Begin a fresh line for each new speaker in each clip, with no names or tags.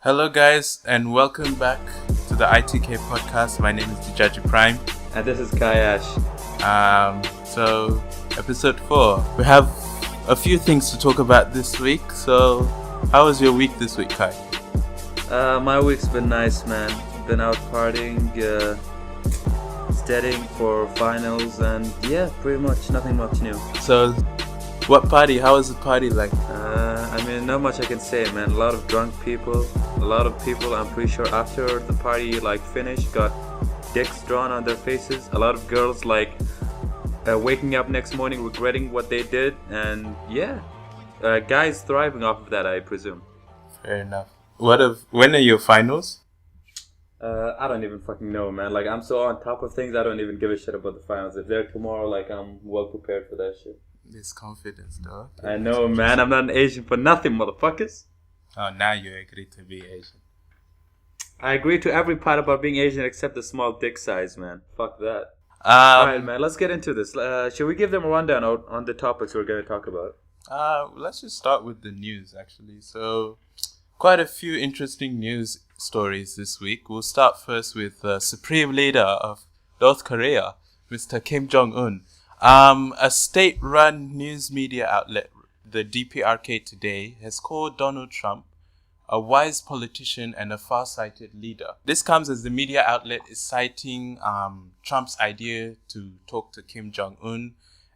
Hello, guys, and welcome back to the ITK podcast. My name is Dijaji Prime.
And this is Kayash.
So episode 4. We have a few things to talk about this week. So, how was your week this week, Kai?
My week's been nice, man. Been out partying, studying for finals, and yeah, pretty much nothing much new.
So, what party? How was the party like?
Not much I can say, man. A lot of drunk people. A lot of people, I'm pretty sure, after the party finished, got dicks drawn on their faces. A lot of girls waking up next morning regretting what they did, and yeah, guys thriving off of that, I presume.
Fair enough. When are your finals?
I don't even fucking know, man. I'm so on top of things, I don't even give a shit about the finals. If they're tomorrow, I'm well prepared for that shit.
This confidence, though.
I know, man. I'm not an Asian for nothing, motherfuckers.
Oh, now you agree to be Asian.
I agree to every part about being Asian except the small dick size, man. Fuck that. Alright, man. Let's get into this. Should we give them a rundown on the topics we're going to talk about?
Let's just start with the news, actually. So, quite a few interesting news stories this week. We'll start first with the Supreme Leader of North Korea, Mr. Kim Jong-un. A state-run news media outlet, the DPRK Today, has called Donald Trump a wise politician and a far-sighted leader. This comes as the media outlet is citing Trump's idea to talk to Kim Jong-un.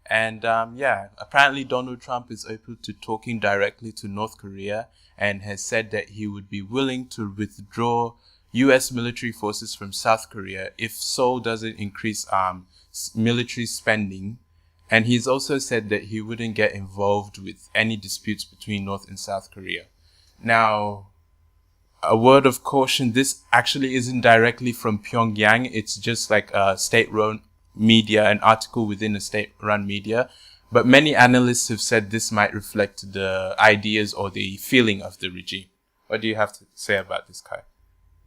And apparently Donald Trump is open to talking directly to North Korea and has said that he would be willing to withdraw U.S. military forces from South Korea if Seoul doesn't increase military spending. And he's also said that he wouldn't get involved with any disputes between North and South Korea. Now, a word of caution, this actually isn't directly from Pyongyang. It's just like a state-run media, an article within a state-run media. But many analysts have said this might reflect the ideas or the feeling of the regime. What do you have to say about this, Kai?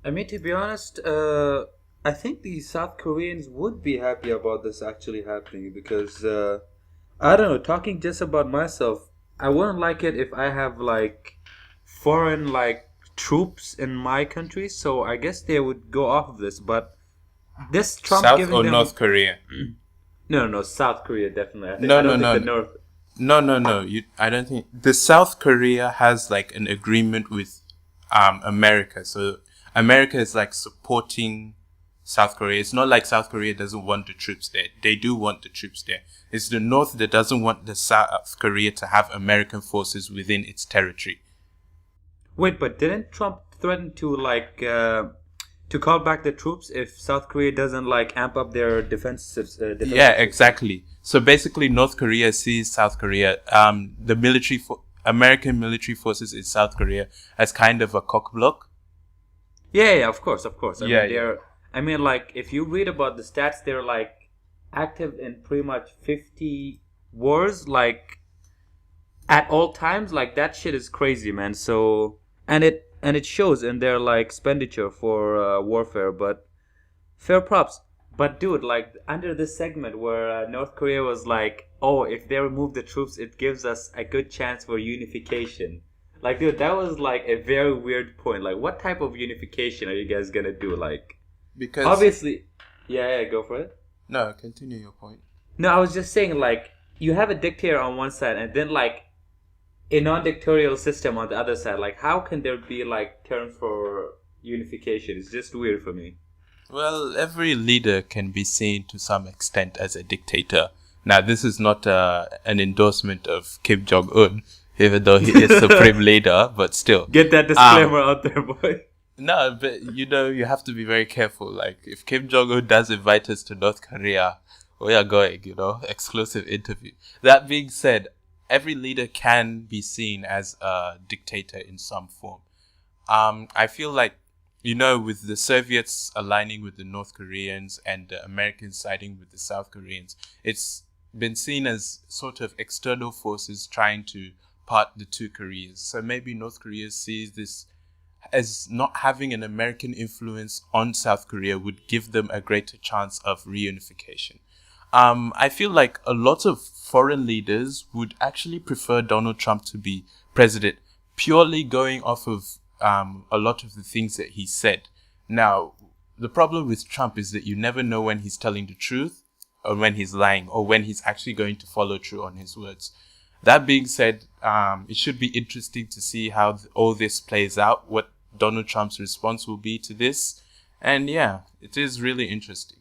To be honest, I think the South Koreans would be happy about this actually happening because, I don't know, talking just about myself, I wouldn't like it if I have foreign troops in my country, so I guess they would go off of this, but this Trump
South
giving
or
them...
North Korea?
No, South Korea definitely.
No. I don't think the South Korea has an agreement with America, so America is supporting South Korea. It's not like South Korea doesn't want the troops there. They do want the troops there. It's the North that doesn't want the South Korea to have American forces within its territory.
Wait, but didn't Trump threaten to call back the troops if South Korea doesn't amp up their defenses?
Yeah, exactly. So basically, North Korea sees South Korea, the American military forces in South Korea as kind of a cock block.
Yeah, of course. If you read about the stats, they're active in pretty much 50 wars, at all times. That shit is crazy, man. So and it shows in their expenditure for warfare. But fair props. But dude, under this segment where North Korea was if they remove the troops, it gives us a good chance for unification. Dude, that was a very weird point. What type of unification are you guys gonna do?
Because
obviously, yeah, go for it.
No, continue your point.
No, I was just saying, you have a dictator on one side and then, a non-dictatorial system on the other side. How can there be, terms for unification? It's just weird for me.
Well, every leader can be seen to some extent as a dictator. Now, this is not an endorsement of Kim Jong-un, even though he is supreme leader, but still.
Get that disclaimer out there, boy.
No, but you have to be very careful. If Kim Jong-un does invite us to North Korea, we are going, exclusive interview. That being said, every leader can be seen as a dictator in some form. I feel with the Soviets aligning with the North Koreans and the Americans siding with the South Koreans, it's been seen as sort of external forces trying to part the two Koreas. So maybe North Korea sees this as not having an American influence on South Korea would give them a greater chance of reunification. I feel like a lot of foreign leaders would actually prefer Donald Trump to be president, purely going off of a lot of the things that he said. Now, the problem with Trump is that you never know when he's telling the truth or when he's lying or when he's actually going to follow through on his words. That being said, it should be interesting to see how all this plays out, what Donald Trump's response will be to this. And yeah, it is really interesting.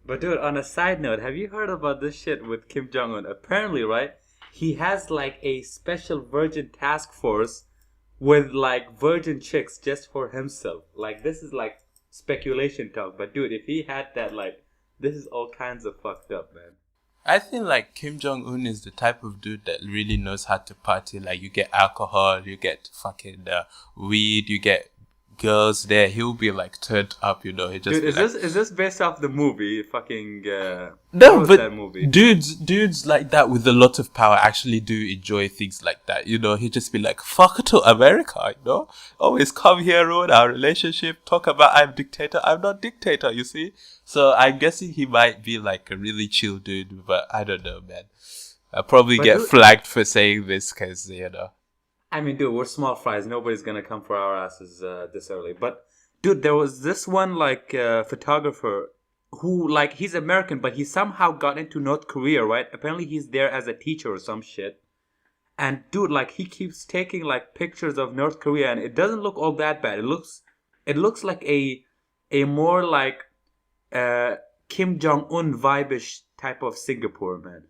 But dude, on a side note, have you heard about this shit with Kim Jong-un? Apparently, right, he has like a special virgin task force with like virgin chicks just for himself. Like, this is like speculation talk. But dude, if he had that, like, this is all kinds of fucked up, man.
I think like Kim Jong-un is the type of dude that really knows how to party. Like, you get alcohol, you get fucking weed, you get girls there. He'll be like turned up, you know. He just
dude, is this based off the movie? Fucking
no, but that movie? dudes like that with a lot of power actually do enjoy things like that. You know, he just be like, "Fuck to America," you know. Always come here, ruin our relationship. Talk about I'm dictator. I'm not dictator. You see. So I'm guessing he might be like a really chill dude, but I don't know, man. I'll probably get flagged for saying this because, you know.
I mean, dude, we're small fries. Nobody's gonna come for our asses this early. But, dude, there was this one, like, photographer who, like, he's American, but he somehow got into North Korea, right? Apparently he's there as a teacher or some shit. And, dude, like, he keeps taking, like, pictures of North Korea, and it doesn't look all that bad. It looks like a more, like, Kim Jong-un vibe-ish type of Singapore, man.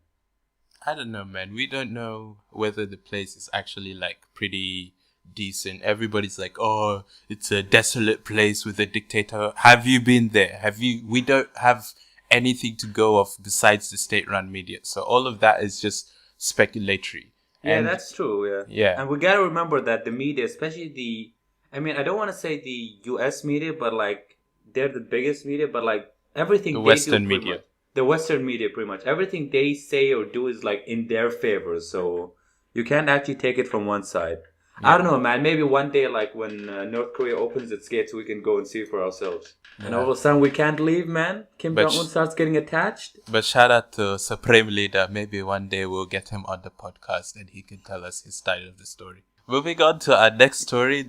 I don't know, man. We don't know whether the place is actually like pretty decent. Everybody's like, "Oh, it's a desolate place with a dictator." Have you been there? We don't have anything to go off besides the state-run media. So all of that is just speculatory.
Yeah, that's true. Yeah.
Yeah.
And we gotta remember that the media, especially I mean, I don't want to say the U.S. media, but like they're the biggest media, but like everything
the
they
Western
do
media.
Much, the Western media, pretty much everything they say or do is like in their favor. So you can't actually take it from one side. Yeah. I don't know, man. Maybe one day, like when North Korea opens its gates, we can go and see for ourselves. Yeah. And all of a sudden, we can't leave, man. Kim Jong-un starts getting attached.
But shout out to Supreme Leader. Maybe one day we'll get him on the podcast and he can tell us his side of the story. Moving on to our next story.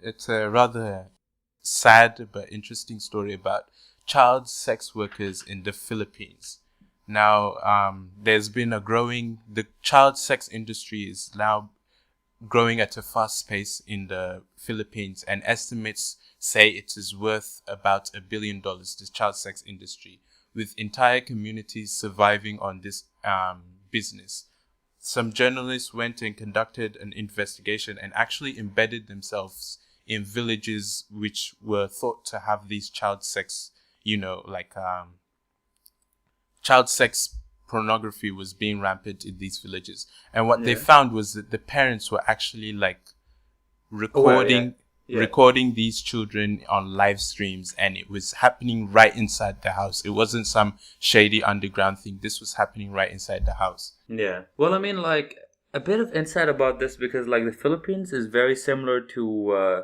It's a rather sad but interesting story about child sex workers in the Philippines. Now, there's been the child sex industry is now growing at a fast pace in the Philippines, and estimates say it is worth about $1 billion, this child sex industry, with entire communities surviving on this business. Some journalists went and conducted an investigation and actually embedded themselves in villages which were thought to have these child sex, child sex pornography was being rampant in these villages. And what they found was that the parents were actually like recording these children on live streams, and it was happening right inside the house. It wasn't some shady underground thing. This was happening right inside the house.
Yeah. Well, I mean, like, a bit of insight about this, because like the Philippines is very similar to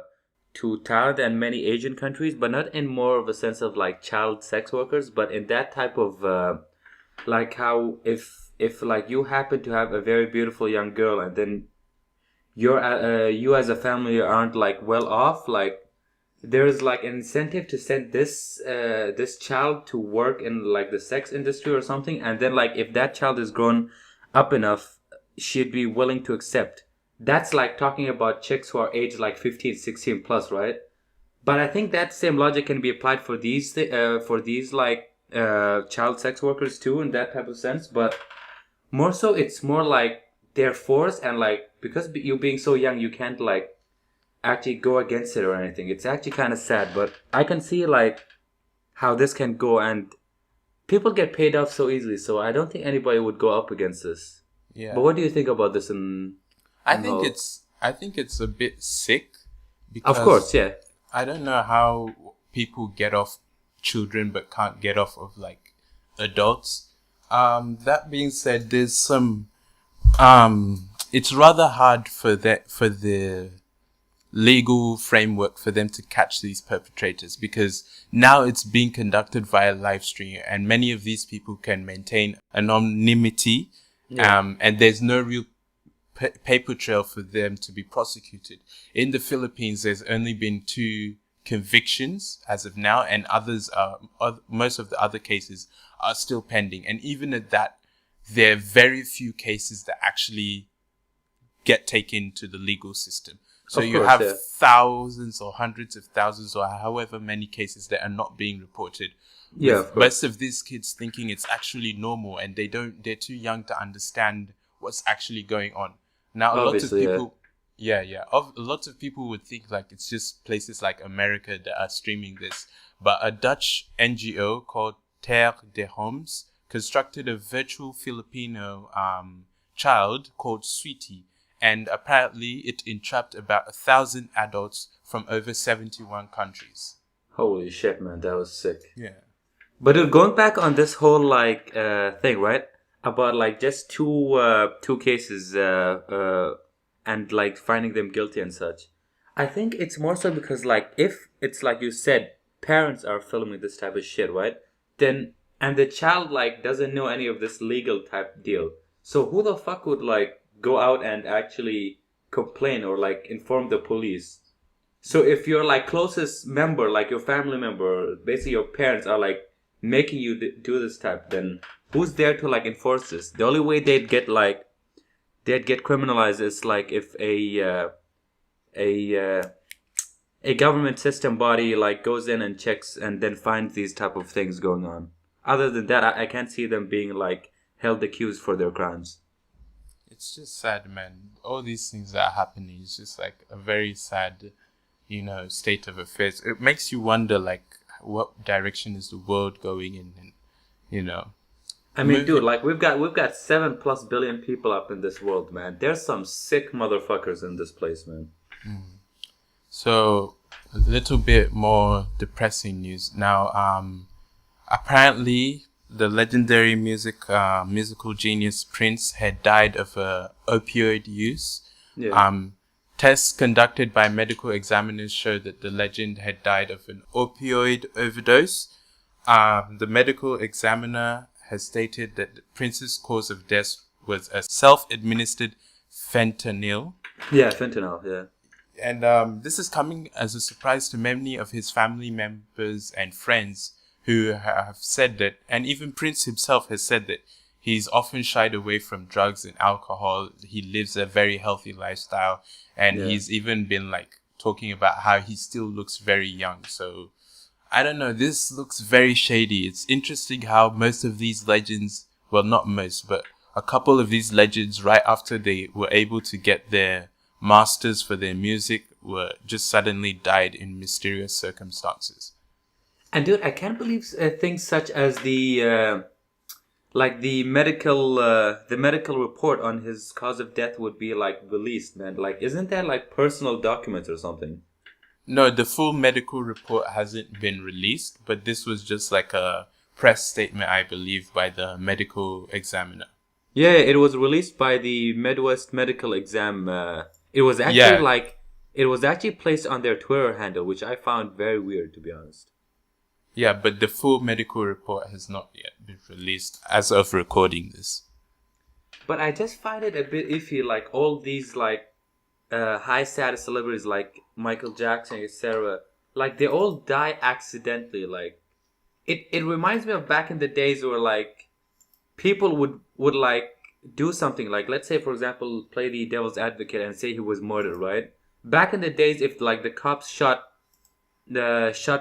Thailand and many Asian countries, but not in more of a sense of like child sex workers, but in that type of like how if like you happen to have a very beautiful young girl and then you as a family aren't like well off, like there's like an incentive to send this child to work in like the sex industry or something, and then like if that child is grown up enough, she'd be willing to accept. That's like talking about chicks who are aged like 15, 16 plus, right? But I think that same logic can be applied for these like child sex workers too, in that type of sense. But more so, it's more like they're forced, and like because you being so young, you can't like actually go against it or anything. It's actually kind of sad, but I can see like how this can go, and people get paid off so easily. So I don't think anybody would go up against this. Yeah. But what do you think about this?
I think it's a bit sick. Because
of course, yeah.
I don't know how people get off children but can't get off of like adults. That being said, there's some it's rather hard for the legal framework for them to catch these perpetrators, because now it's being conducted via live stream, and many of these people can maintain anonymity. And there's no real paper trail for them to be prosecuted. In the Philippines, there's only been 2 convictions as of now, and most of the other cases are still pending. And even at that, there are very few cases that actually get taken to the legal system. So you have thousands or hundreds of thousands or however many cases that are not being reported.
Yeah,
most of these kids thinking it's actually normal, and they're too young to understand what's actually going on. Now, a lot of people, a lot of people would think like it's just places like America that are streaming this. But a Dutch NGO called Terre des Hommes constructed a virtual Filipino child called Sweetie. And apparently it entrapped about 1,000 adults from over 71 countries.
Holy shit, man. That was sick.
Yeah.
But going back on this whole like thing, right? About like just two cases and like finding them guilty and such. I think it's more so because like if it's like you said, parents are filming this type of shit, right? Then and the child like doesn't know any of this legal type deal. So who the fuck would like go out and actually complain or like inform the police? So if your like closest member, like your family member, basically your parents are like making you do this type, then who's there to like enforce this? The only way they'd get criminalized is like if a government system body like goes in and checks and then finds these type of things going on. Other than that, I can't see them being like held accused for their crimes.
It's just sad, man. All these things that are happening is just like a very sad, state of affairs. It makes you wonder, like, what direction is the world going in? And,
I mean, dude, like we've got 7+ billion people up in this world, man. There's some sick motherfuckers in this place, man.
So a little bit more depressing news now. Apparently, the legendary musical genius Prince had died of opioid use.
Yeah.
Tests conducted by medical examiners showed that the legend had died of an opioid overdose. The medical examiner has stated that Prince's cause of death was a self-administered fentanyl.
Yeah, fentanyl, yeah.
And this is coming as a surprise to many of his family members and friends who have said that, and even Prince himself has said that he's often shied away from drugs and alcohol. He lives a very healthy lifestyle, and he's even been like talking about how he still looks very young. So I don't know, this looks very shady. It's interesting how most of these legends, well, not most, but a couple of these legends, right after they were able to get their masters for their music, were just suddenly died in mysterious circumstances.
And dude, I can't believe things such as the medical report on his cause of death would be like released, man. Like, isn't that like personal documents or something?
No, the full medical report hasn't been released, but this was just like a press statement, I believe, by the medical examiner.
Yeah, it was released by the Midwest Medical Exam. It was actually it was actually placed on their Twitter handle, which I found very weird, to be honest.
Yeah, but the full medical report has not yet been released as of recording this.
But I just find it a bit iffy, like all these like high status celebrities like Michael Jackson, etc. Like they all die accidentally. Like it reminds me of back in the days where like people would like do something like, let's say for example, play the devil's advocate and say he was murdered, right? Back in the days, if like the cops shot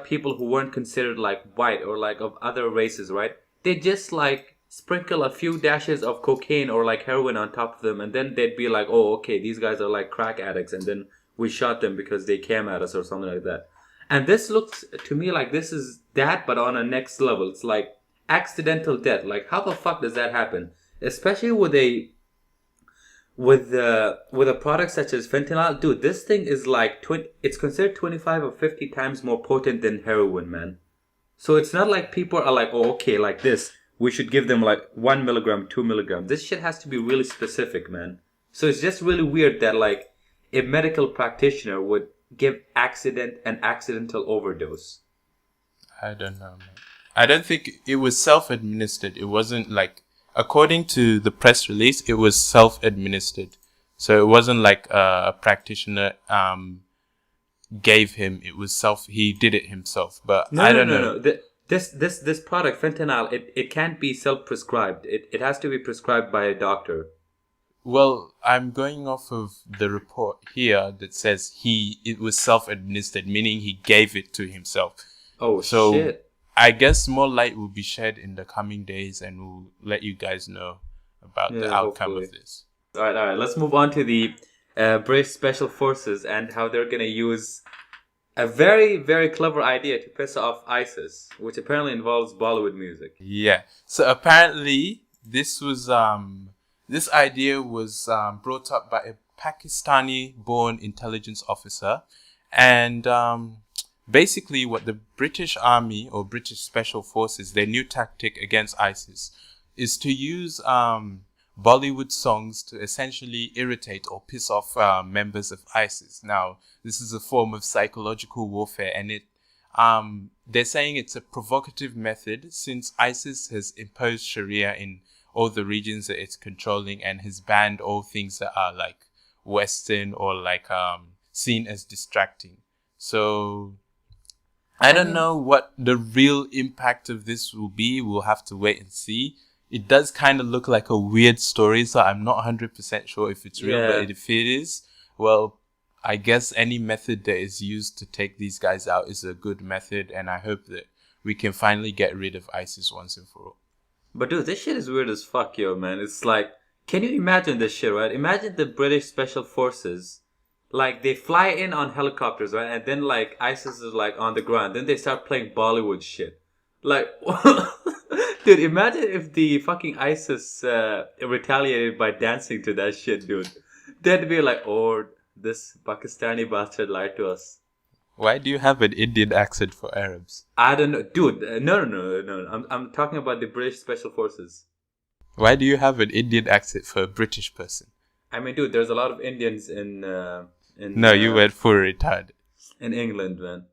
people who weren't considered like white or like of other races, right? They just like sprinkle a few dashes of cocaine or like heroin on top of them, and then they'd be like, oh, okay, these guys are like crack addicts, and then we shot them because they came at us or something like that. And this looks to me like this is that, but on a next level. It's like accidental death. Like how the fuck does that happen? Especially with a product such as fentanyl, dude, this thing is like it's considered 25 or 50 times more potent than heroin, man. So it's not like people are like, oh, okay, like this, we should give them like 1 milligram, 2 milligram. This shit has to be really specific, man. So it's just really weird that like a medical practitioner would give an accidental overdose.
I don't know, man. I don't think it was self-administered. It wasn't like, according to the press release, it was self-administered. So it wasn't like a practitioner gave him. It was he did it himself. But I don't know.
No. This product, fentanyl, it can't be self-prescribed. It has to be prescribed by a doctor.
Well, I'm going off of the report here that says it was self-administered, meaning he gave it to himself.
Oh, so shit.
I guess more light will be shed in the coming days, and we'll let you guys know about the outcome of this.
All right. Let's move on to the British Special Forces and how they're going to use a very, very clever idea to piss off ISIS, which apparently involves Bollywood music.
Yeah. So apparently, this idea was brought up by a Pakistani-born intelligence officer, and basically, what the British Army or British Special Forces, their new tactic against ISIS, is to use Bollywood songs to essentially irritate or piss off members of ISIS. Now, this is a form of psychological warfare, and they're saying it's a provocative method since ISIS has imposed Sharia in all the regions that it's controlling and has banned all things that are like Western or like seen as distracting. So I don't know what the real impact of this will be. We'll have to wait and see. It does kind of look like a weird story, so I'm not 100% sure if it's real. But if it is, well, I guess any method that is used to take these guys out is a good method, and I hope that we can finally get rid of ISIS once and for all.
But dude, this shit is weird as fuck, yo, man. It's like, can you imagine this shit, right? Imagine the British Special Forces, like, they fly in on helicopters, right? And then, like, ISIS is, like, on the ground. Then they start playing Bollywood shit. Like, dude, imagine if the fucking ISIS retaliated by dancing to that shit, dude. They'd be like, oh, this Pakistani bastard lied to us.
Why do you have an Indian accent for Arabs?
I don't know. Dude, no. I'm talking about the British Special Forces.
Why do you have an Indian accent for a British person?
I mean, dude, there's a lot of Indians in
no, you went full retard.
In England, man.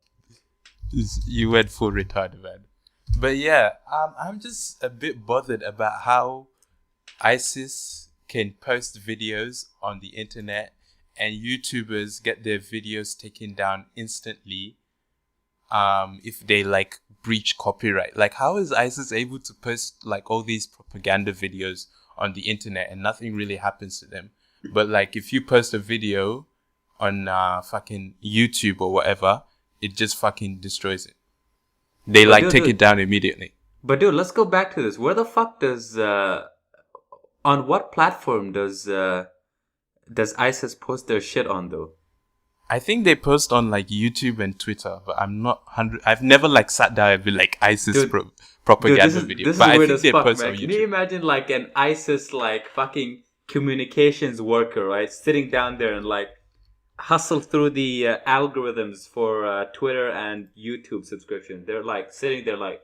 You went full retard, man. But yeah, I'm just a bit bothered about how ISIS can post videos on the internet and YouTubers get their videos taken down instantly if they like breach copyright. Like, how is ISIS able to post like all these propaganda videos on the internet and nothing really happens to them? But like if you post a video on fucking YouTube or whatever, it just fucking destroys it. They take it down immediately.
But dude, let's go back to this. Where the fuck does on what platform does ISIS post their shit on though?
I think they post on like YouTube and Twitter, but I'm not 100. I've never like sat down and been like ISIS propaganda video.
This
but
is
I
weird
think
as
they
fuck,
post
man.
on YouTube.
Can you imagine like an ISIS like fucking communications worker, right, sitting down there and like hustle through the algorithms for Twitter and YouTube subscription? They're like sitting there like,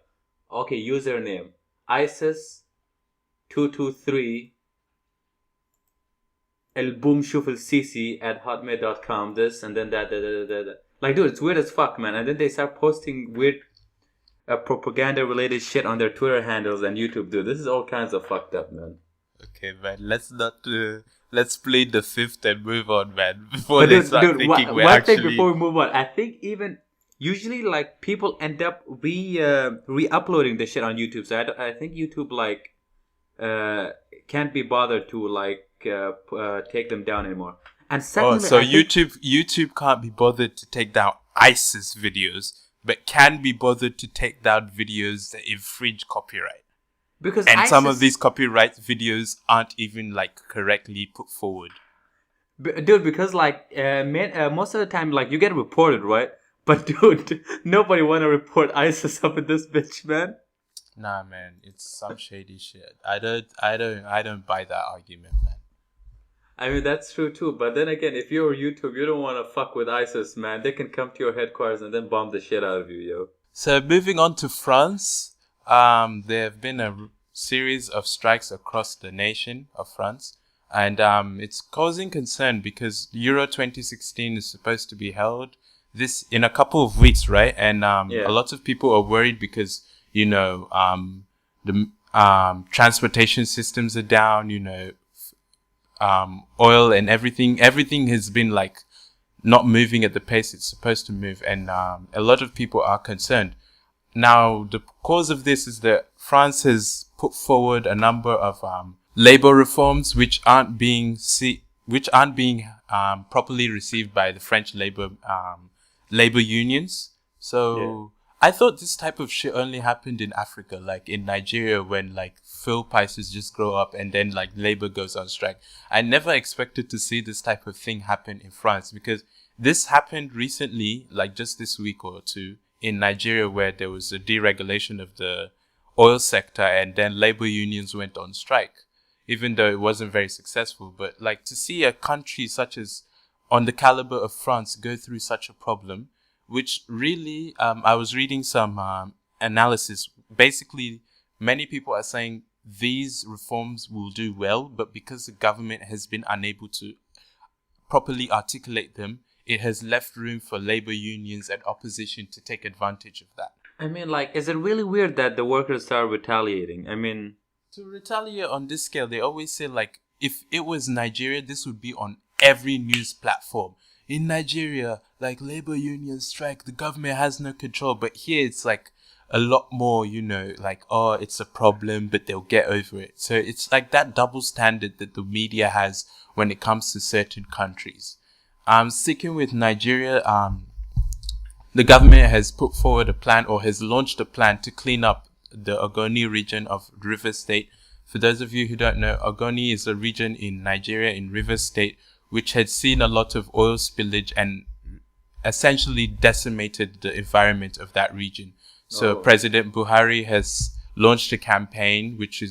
okay, username ISIS 223 elboomshufelsisi@hotmail.com, this and then that. Like, dude, it's weird as fuck, man. And then they start posting weird propaganda related shit on their Twitter handles and YouTube, dude. This is all kinds of fucked up, man.
Okay, man. Let's not. Let's play the fifth and move on, man. Before they start thinking we're actually. One thing before
we move on, I think even usually like people end up re-uploading the shit on YouTube. So I think YouTube like can't be bothered to like take them down anymore. And secondly,
YouTube can't be bothered to take down ISIS videos, but can be bothered to take down videos that infringe copyright. Because some of these copyright videos aren't even like correctly put forward.
Dude, because like most of the time like you get reported, right? But dude, nobody wanna report ISIS up in this bitch, man.
Nah, man, it's some shady shit. I don't buy that argument, man.
I mean, that's true too. But then again, if you're YouTube, you don't want to fuck with ISIS, man. They can come to your headquarters and then bomb the shit out of you, yo.
So moving on to France, there have been a series of strikes across the nation of France. And it's causing concern because Euro 2016 is supposed to be held in a couple of weeks, right? And a lot of people are worried because, you know, the transportation systems are down, you know, oil and everything has been like not moving at the pace it's supposed to move, and a lot of people are concerned. Now, the cause of this is that France has put forward a number of labor reforms which aren't being properly received by the French labor unions. So I thought this type of shit only happened in Africa, like in Nigeria, when like fuel prices just grow up and then like labor goes on strike. I never expected to see this type of thing happen in France, because this happened recently, like just this week or two, in Nigeria, where there was a deregulation of the oil sector and then labor unions went on strike, even though it wasn't very successful. But like, to see a country such as on the caliber of France go through such a problem, which really, I was reading some analysis. Basically, many people are saying these reforms will do well, but because the government has been unable to properly articulate them, it has left room for labor unions and opposition to take advantage of that.
I mean, like, is it really weird that the workers are retaliating? I mean,
to retaliate on this scale, they always say, like, if it was Nigeria, this would be on every news platform. In Nigeria, like, labor unions strike, the government has no control. But here it's like a lot more, you know, like, oh, it's a problem, but they'll get over it. So it's like that double standard that the media has when it comes to certain countries. Sticking with Nigeria, the government has put forward a plan, or has launched a plan, to clean up the Ogoni region of Rivers State. For those of you who don't know, Ogoni is a region in Nigeria, in Rivers State, which had seen a lot of oil spillage and essentially decimated the environment of that region. So President Buhari has launched a campaign which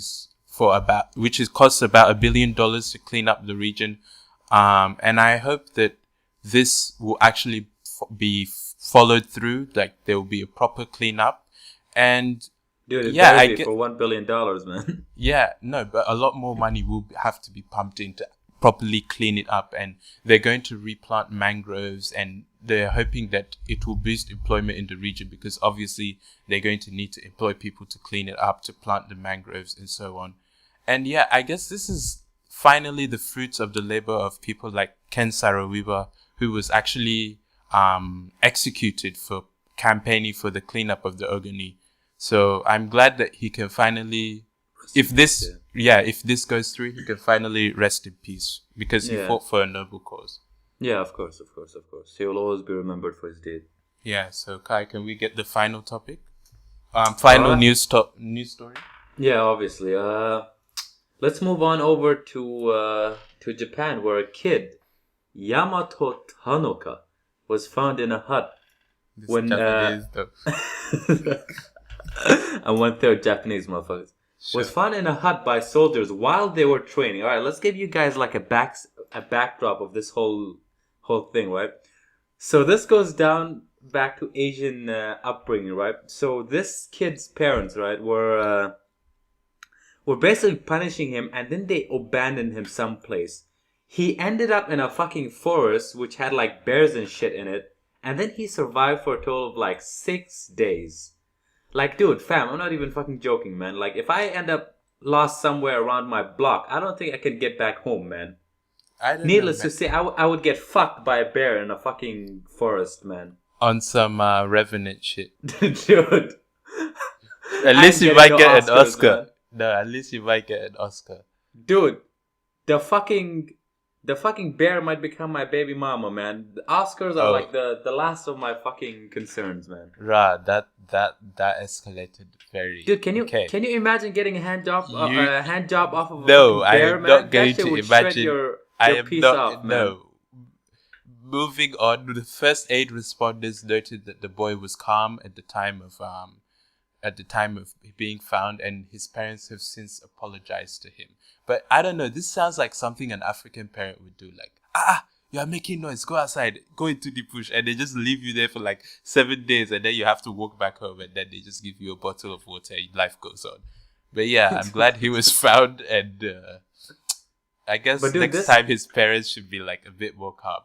costs about $1 billion to clean up the region. And I hope that this will actually be followed through, like there will be a proper cleanup. And
dude, I get for $1 billion, man.
Yeah, no, but a lot more money will have to be pumped in to properly clean it up, and they're going to replant mangroves, and they're hoping that it will boost employment in the region, because obviously they're going to need to employ people to clean it up, to plant the mangroves and so on. And yeah, I guess this is finally the fruits of the labor of people like Ken Saro-Wiwa, who was actually executed for campaigning for the cleanup of the Ogoni. So I'm glad that he can finally, if this goes through, he can finally rest in peace, because he fought for a noble cause.
Yeah, of course. He will always be remembered for his deed.
Yeah, so Kai, can we get the final topic? Final news story?
Yeah, obviously. Let's move on over to Japan, where a kid, Yamato Tanoka, was found in a hut.
This Japanese though.
And 1/3 Japanese motherfuckers. Sure. Was found in a hut by soldiers while they were training. All right, let's give you guys like a backdrop of this whole thing, right? So this goes down back to Asian upbringing, right? So this kid's parents, right, were basically punishing him, and then they abandoned him someplace. He ended up in a fucking forest which had like bears and shit in it, and then he survived for a total of like 6 days. Like, dude, fam, I'm not even fucking joking, man. Like, if I end up lost somewhere around my block, I don't think I can get back home, man. Needless to say, I would get fucked by a bear in a fucking forest, man.
On some Revenant shit.
Dude.
At least you might get an Oscar. Man. No, at least you might get an Oscar.
Dude, the fucking bear might become my baby mama, man. The Oscars are like the last of my fucking concerns, man.
Rah, that escalated very.
Dude, can you imagine getting a hand job off of a
bear,
I
am
man?
not going to imagine.
I am not. Off,
no. Moving on, the first aid responders noted that the boy was calm at the time of being found, and his parents have since apologized to him. But I don't know, this sounds like something an African parent would do. Like, you are making noise, go outside, go into the bush, and they just leave you there for like 7 days, and then you have to walk back home, and then they just give you a bottle of water, and life goes on. But yeah, I'm glad he was found, and I guess next time his parents should be like a bit more calm.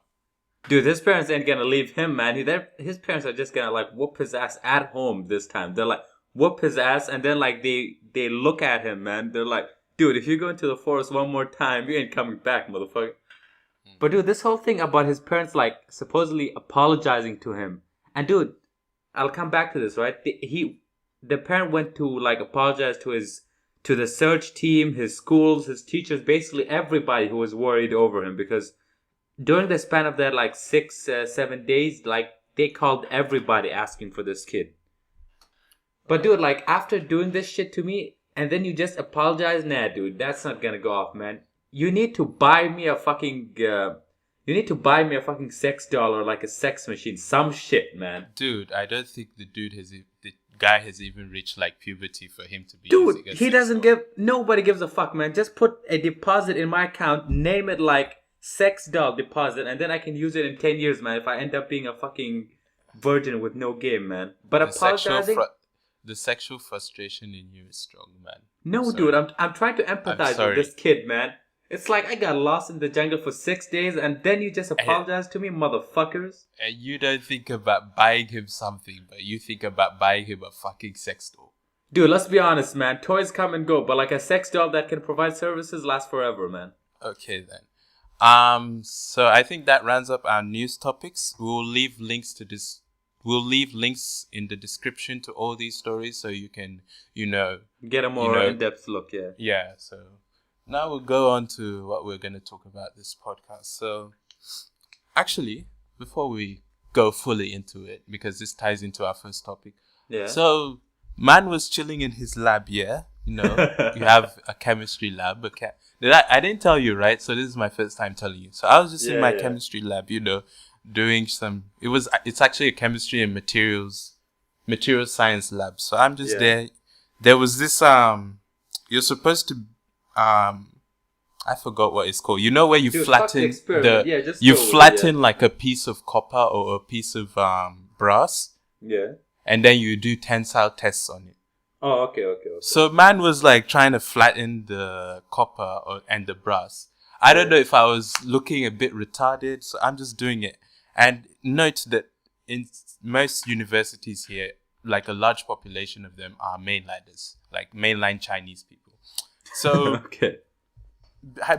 Dude, his parents ain't gonna leave him, man. His parents are just gonna like whoop his ass at home this time. They're like, whoop his ass, and then like they look at him, man. They're like, dude, if you go into the forest one more time, you ain't coming back, motherfucker. But dude, this whole thing about his parents like supposedly apologizing to him, and dude, I'll come back to this, right? The parent went to like apologize to the search team, his schools, his teachers, basically everybody who was worried over him, because during the span of that like 7 days, like they called everybody asking for this kid. But dude, like after doing this shit to me, and then you just apologize, nah, dude, that's not gonna go off, man. You need to buy me a fucking sex doll or like a sex machine, some shit, man.
Dude, I don't think the guy has even reached like puberty for him to be.
Dude, he doesn't give. Nobody gives a fuck, man. Just put a deposit in my account, name it like sex doll deposit, and then I can use it in 10 years, man. If I end up being a fucking virgin with no game, man. But apologizing.
The sexual frustration in you is strong, man.
No, dude, I'm trying to empathize with this kid, man. It's like I got lost in the jungle for 6 days and then you just apologize to me, motherfuckers.
And you don't think about buying him something, but you think about buying him a fucking sex doll.
Dude, let's be honest, man. Toys come and go, but like a sex doll that can provide services lasts forever, man.
Okay, then. So I think that rounds up our news topics. We'll leave links in the description to all these stories so you can,
get a more in-depth look, yeah.
Yeah, so now we'll go on to what we're going to talk about this podcast. So, actually, before we go fully into it, because this ties into our first topic.
Yeah.
So, man was chilling in his lab, yeah? You have a chemistry lab. I didn't tell you, right? So, this is my first time telling you. So, I was just in my chemistry lab, doing it's actually a chemistry and materials science lab. So, I'm just there. There was this, you're supposed to, I forgot what it's called. Where you flatten flatten like a piece of copper or a piece of brass.
Yeah.
And then you do tensile tests on it.
Oh, okay.
So man was like trying to flatten the copper and the brass. I don't know if I was looking a bit retarded, so I'm just doing it. And note that in most universities here, like a large population of them are mainlanders, like mainland Chinese people. So,
okay.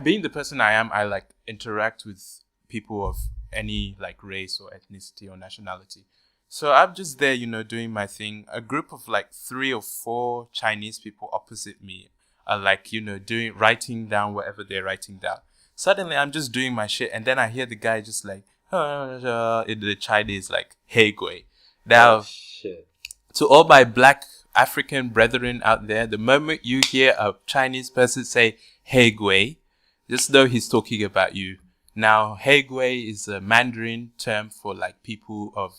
Being the person I am, I like interact with people of any like race or ethnicity or nationality. So I'm just there, doing my thing. A group of like 3 or 4 Chinese people opposite me are like, writing down whatever they're writing down. Suddenly I'm just doing my shit, and then I hear the guy just like, in the Chinese, like, hey gui. Now,
shit.
To all my black African brethren out there, the moment you hear a Chinese person say hey gui, just know he's talking about you. Now, hey gui is a Mandarin term for like people of,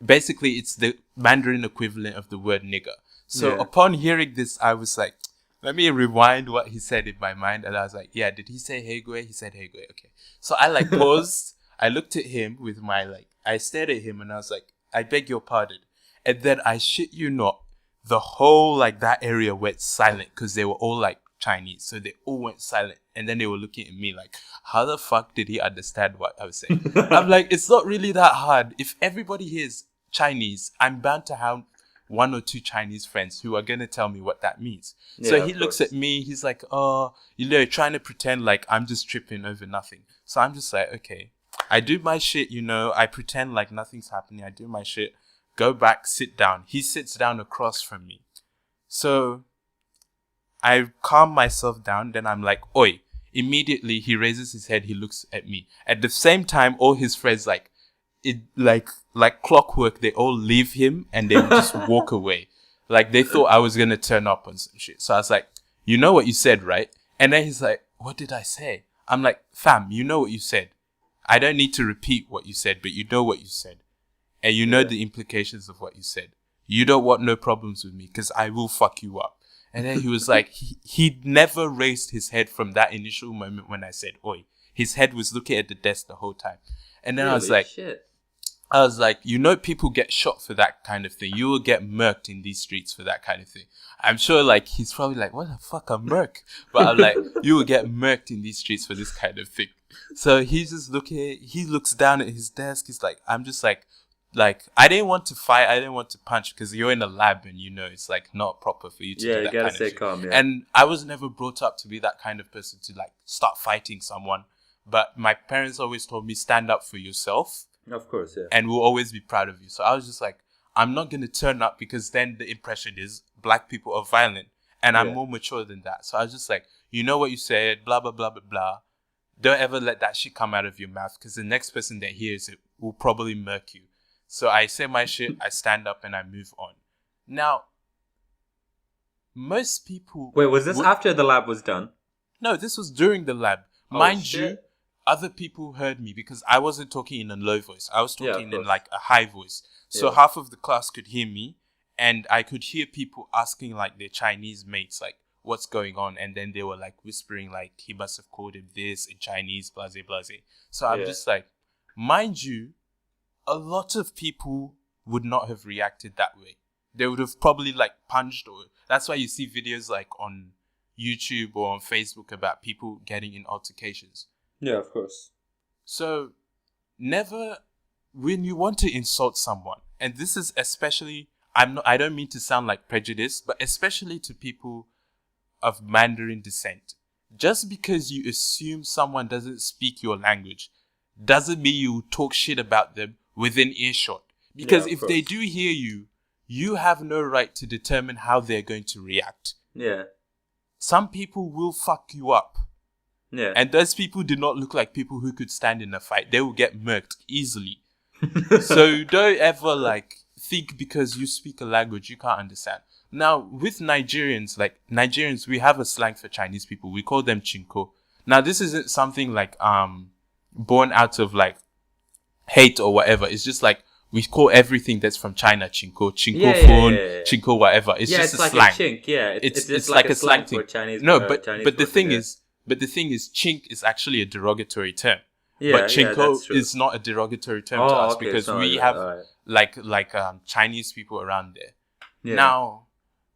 basically it's the Mandarin equivalent of the word nigger. So upon hearing this, I was like, let me rewind what he said in my mind. And I was like, yeah, did he say hey gui? He said hey gui. Okay. So I like paused. I looked at him with my I stared at him and I was like, I beg your pardon. And then I shit you not, the whole that area went silent because they were all like Chinese. So they all went silent. And then they were looking at me like, how the fuck did he understand what I was saying? I'm like, it's not really that hard. If everybody here is Chinese, I'm bound to have 1 or 2 Chinese friends who are going to tell me what that means. Yeah, so he looks at me. He's like, trying to pretend like I'm just tripping over nothing. So I'm just like, okay, I do my shit, I pretend like nothing's happening. I do my shit. Go back, sit down. He sits down across from me. So I calm myself down. Then I'm like, oi. Immediately he raises his head. He looks at me. At the same time, all his friends like clockwork, they all leave him and they just walk away. Like they thought I was going to turn up on some shit. So I was like, you know what you said, right? And then he's like, what did I say? I'm like, fam, you know what you said. I don't need to repeat what you said, but you know what you said. And you know the implications of what you said. You don't want no problems with me because I will fuck you up. And then he was like, he never raised his head from that initial moment when I said, oi. His head was looking at the desk the whole time. And then
really?
I was like, people get shot for that kind of thing. You will get murked in these streets for that kind of thing. I'm sure he's probably like, what the fuck, a murk? But I'm like, you will get murked in these streets for this kind of thing. So he's just he looks down at his desk. He's like, I'm just like, like, I didn't want to fight, I didn't want to punch, because you're in a lab and it's like not proper for you to do that
you gotta
kind
stay
of shit.
calm, yeah.
And I was never brought up to be that kind of person to like start fighting someone. But my parents always told me, stand up for yourself.
Of course, yeah.
And we'll always be proud of you. So I was just like, I'm not going to turn up, because then the impression is black people are violent. And I'm more mature than that. So I was just like, you know what you said, blah, blah, blah, blah, blah. Don't ever let that shit come out of your mouth, because the next person that hears it will probably murk you. So I say my shit, I stand up, and I move on. Now, most people...
Wait, was this after the lab was done?
No, this was during the lab. Mind you, other people heard me, because I wasn't talking in a low voice. I was talking in like a high voice. So half of the class could hear me, and I could hear people asking like their Chinese mates, like, what's going on? And then they were like whispering, like, he must have called him this in Chinese, blase, blase. So I'm just like, mind you, a lot of people would not have reacted that way. They would have probably like punched, or that's why you see videos like on YouTube or on Facebook about people getting in altercations.
Yeah, of course.
So never, when you want to insult someone, and this is especially, I don't mean to sound like prejudiced, but especially to people of Mandarin descent, just because you assume someone doesn't speak your language doesn't mean you talk shit about them within earshot. Because if they do hear you, you have no right to determine how they're going to react.
Yeah.
Some people will fuck you up.
Yeah.
And those people do not look like people who could stand in a fight. They will get murked easily. So don't ever like think because you speak a language you can't understand. Now, with Nigerians, we have a slang for Chinese people. We call them chinko. Now, this isn't something like born out of like hate or whatever. It's just like we call everything that's from China chinko phone, chinko whatever. It's just
it's
a
like
slang.
A chink. Yeah,
it's like a slang thing
for Chinese.
No,
Chinese
but the thing is, chink is actually a derogatory term.
Yeah,
but chinko is not a derogatory term to us because we have like Chinese people around there. Yeah. Now,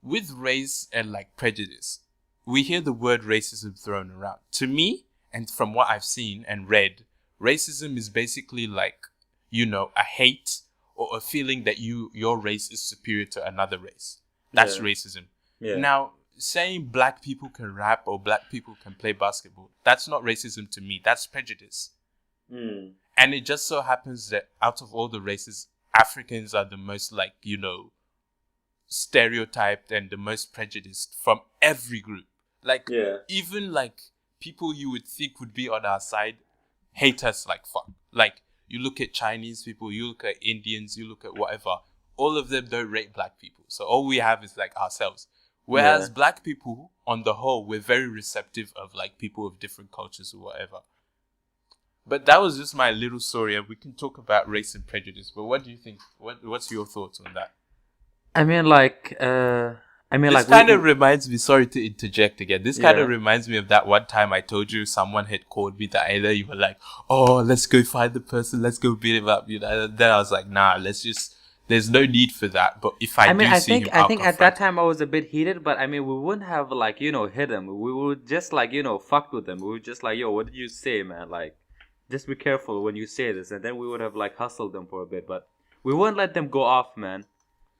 with race and like prejudice, we hear the word racism thrown around. To me, and from what I've seen and read, racism is basically like, a hate or a feeling that your race is superior to another race. That's racism. Yeah. Now, saying black people can rap or black people can play basketball, that's not racism to me. That's prejudice. Mm. And it just so happens that out of all the races, Africans are the most like, stereotyped and the most prejudiced from every group. Like, even like people you would think would be on our side hate us like fuck. Like, you look at Chinese people, you look at Indians, you look at whatever. All of them don't rate black people. So all we have is like ourselves. Whereas black people, on the whole, we're very receptive of like people of different cultures or whatever. But that was just my little story, and we can talk about race and prejudice. But what do you think? What's your thoughts on that?
This
kind of reminds me, sorry to interject again. This kind of reminds me of that one time I told you someone had called me that either you were like, oh, let's go find the person, let's go beat him up. Then I was like, nah, there's no need for that. But if I think
at that time I was a bit heated, but we wouldn't have like, hit him. We would just like, fucked with him. We would just like, yo, what did you say, man? Like, just be careful when you say this. And then we would have like hustled them for a bit, but we wouldn't let them go off, man.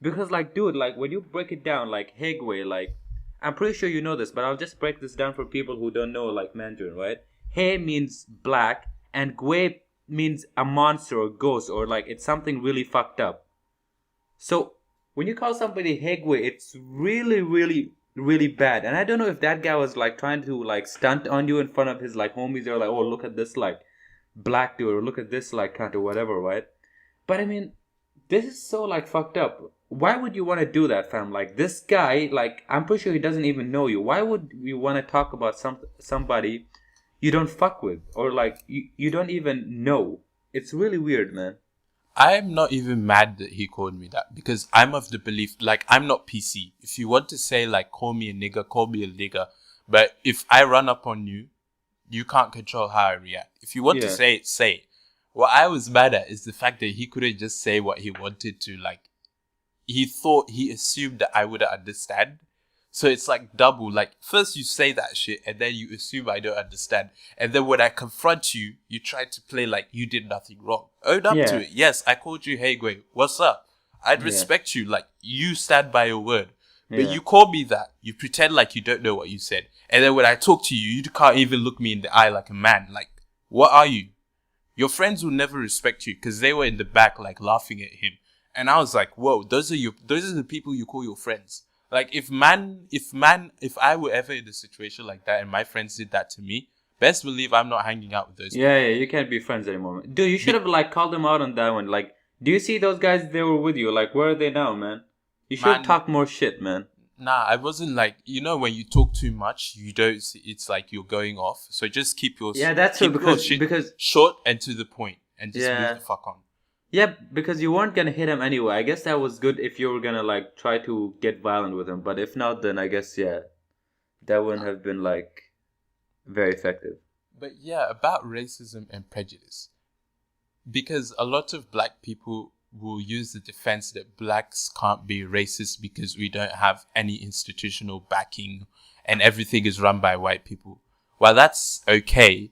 Because, like, dude, like, when you break it down, like, Hegwei, like, I'm pretty sure you know this, but I'll just break this down for people who don't know, like, Mandarin, right? He means black, and Gui means a monster or ghost, or, like, it's something really fucked up. So, when you call somebody Hegwei, it's really, really, really bad. And I don't know if that guy was, like, trying to, like, stunt on you in front of his, like, homies. They're like, oh, look at this, like, black dude, or look at this, like, cunt, or whatever, right? But, this is so, like, fucked up. Why would you want to do that, fam? Like, this guy, like, I'm pretty sure he doesn't even know you. Why would you want to talk about somebody you don't fuck with? Or, like, you don't even know? It's really weird, man.
I'm not even mad that he called me that. Because I'm of the belief, like, I'm not PC. If you want to say, like, call me a nigger, call me a nigger. But if I run up on you, you can't control how I react. If you want to say it, say it. What I was mad at is the fact that he couldn't just say what he wanted to, like, he assumed that I would understand. So it's like double. Like, first you say that shit, and then you assume I don't understand. And then when I confront you, you try to play like you did nothing wrong. Own up to it. Yes, I called you Hey Gui. What's up? I'd respect you. Like, you stand by your word. But you call me that. You pretend like you don't know what you said. And then when I talk to you, you can't even look me in the eye like a man. Like, what are you? Your friends will never respect you because they were in the back, like, laughing at him. And I was like, whoa, those are the people you call your friends. Like, if I were ever in a situation like that and my friends did that to me, best believe I'm not hanging out with those people.
Yeah, you can't be friends anymore. Dude, you should have, like, called them out on that one. Like, do you see those guys, they were with you? Like, where are they now, man? You should talk more shit, man.
Nah, I wasn't like, when you talk too much, you don't see, it's like you're going off. So just keep your
that's true, because
short and to the point and just move the fuck on.
Yeah, because you weren't gonna hit him anyway. I guess that was good if you were gonna like try to get violent with him. But if not, then I guess that wouldn't have been like very effective.
But yeah, about racism and prejudice. Because a lot of black people will use the defense that blacks can't be racist because we don't have any institutional backing and everything is run by white people. While that's okay,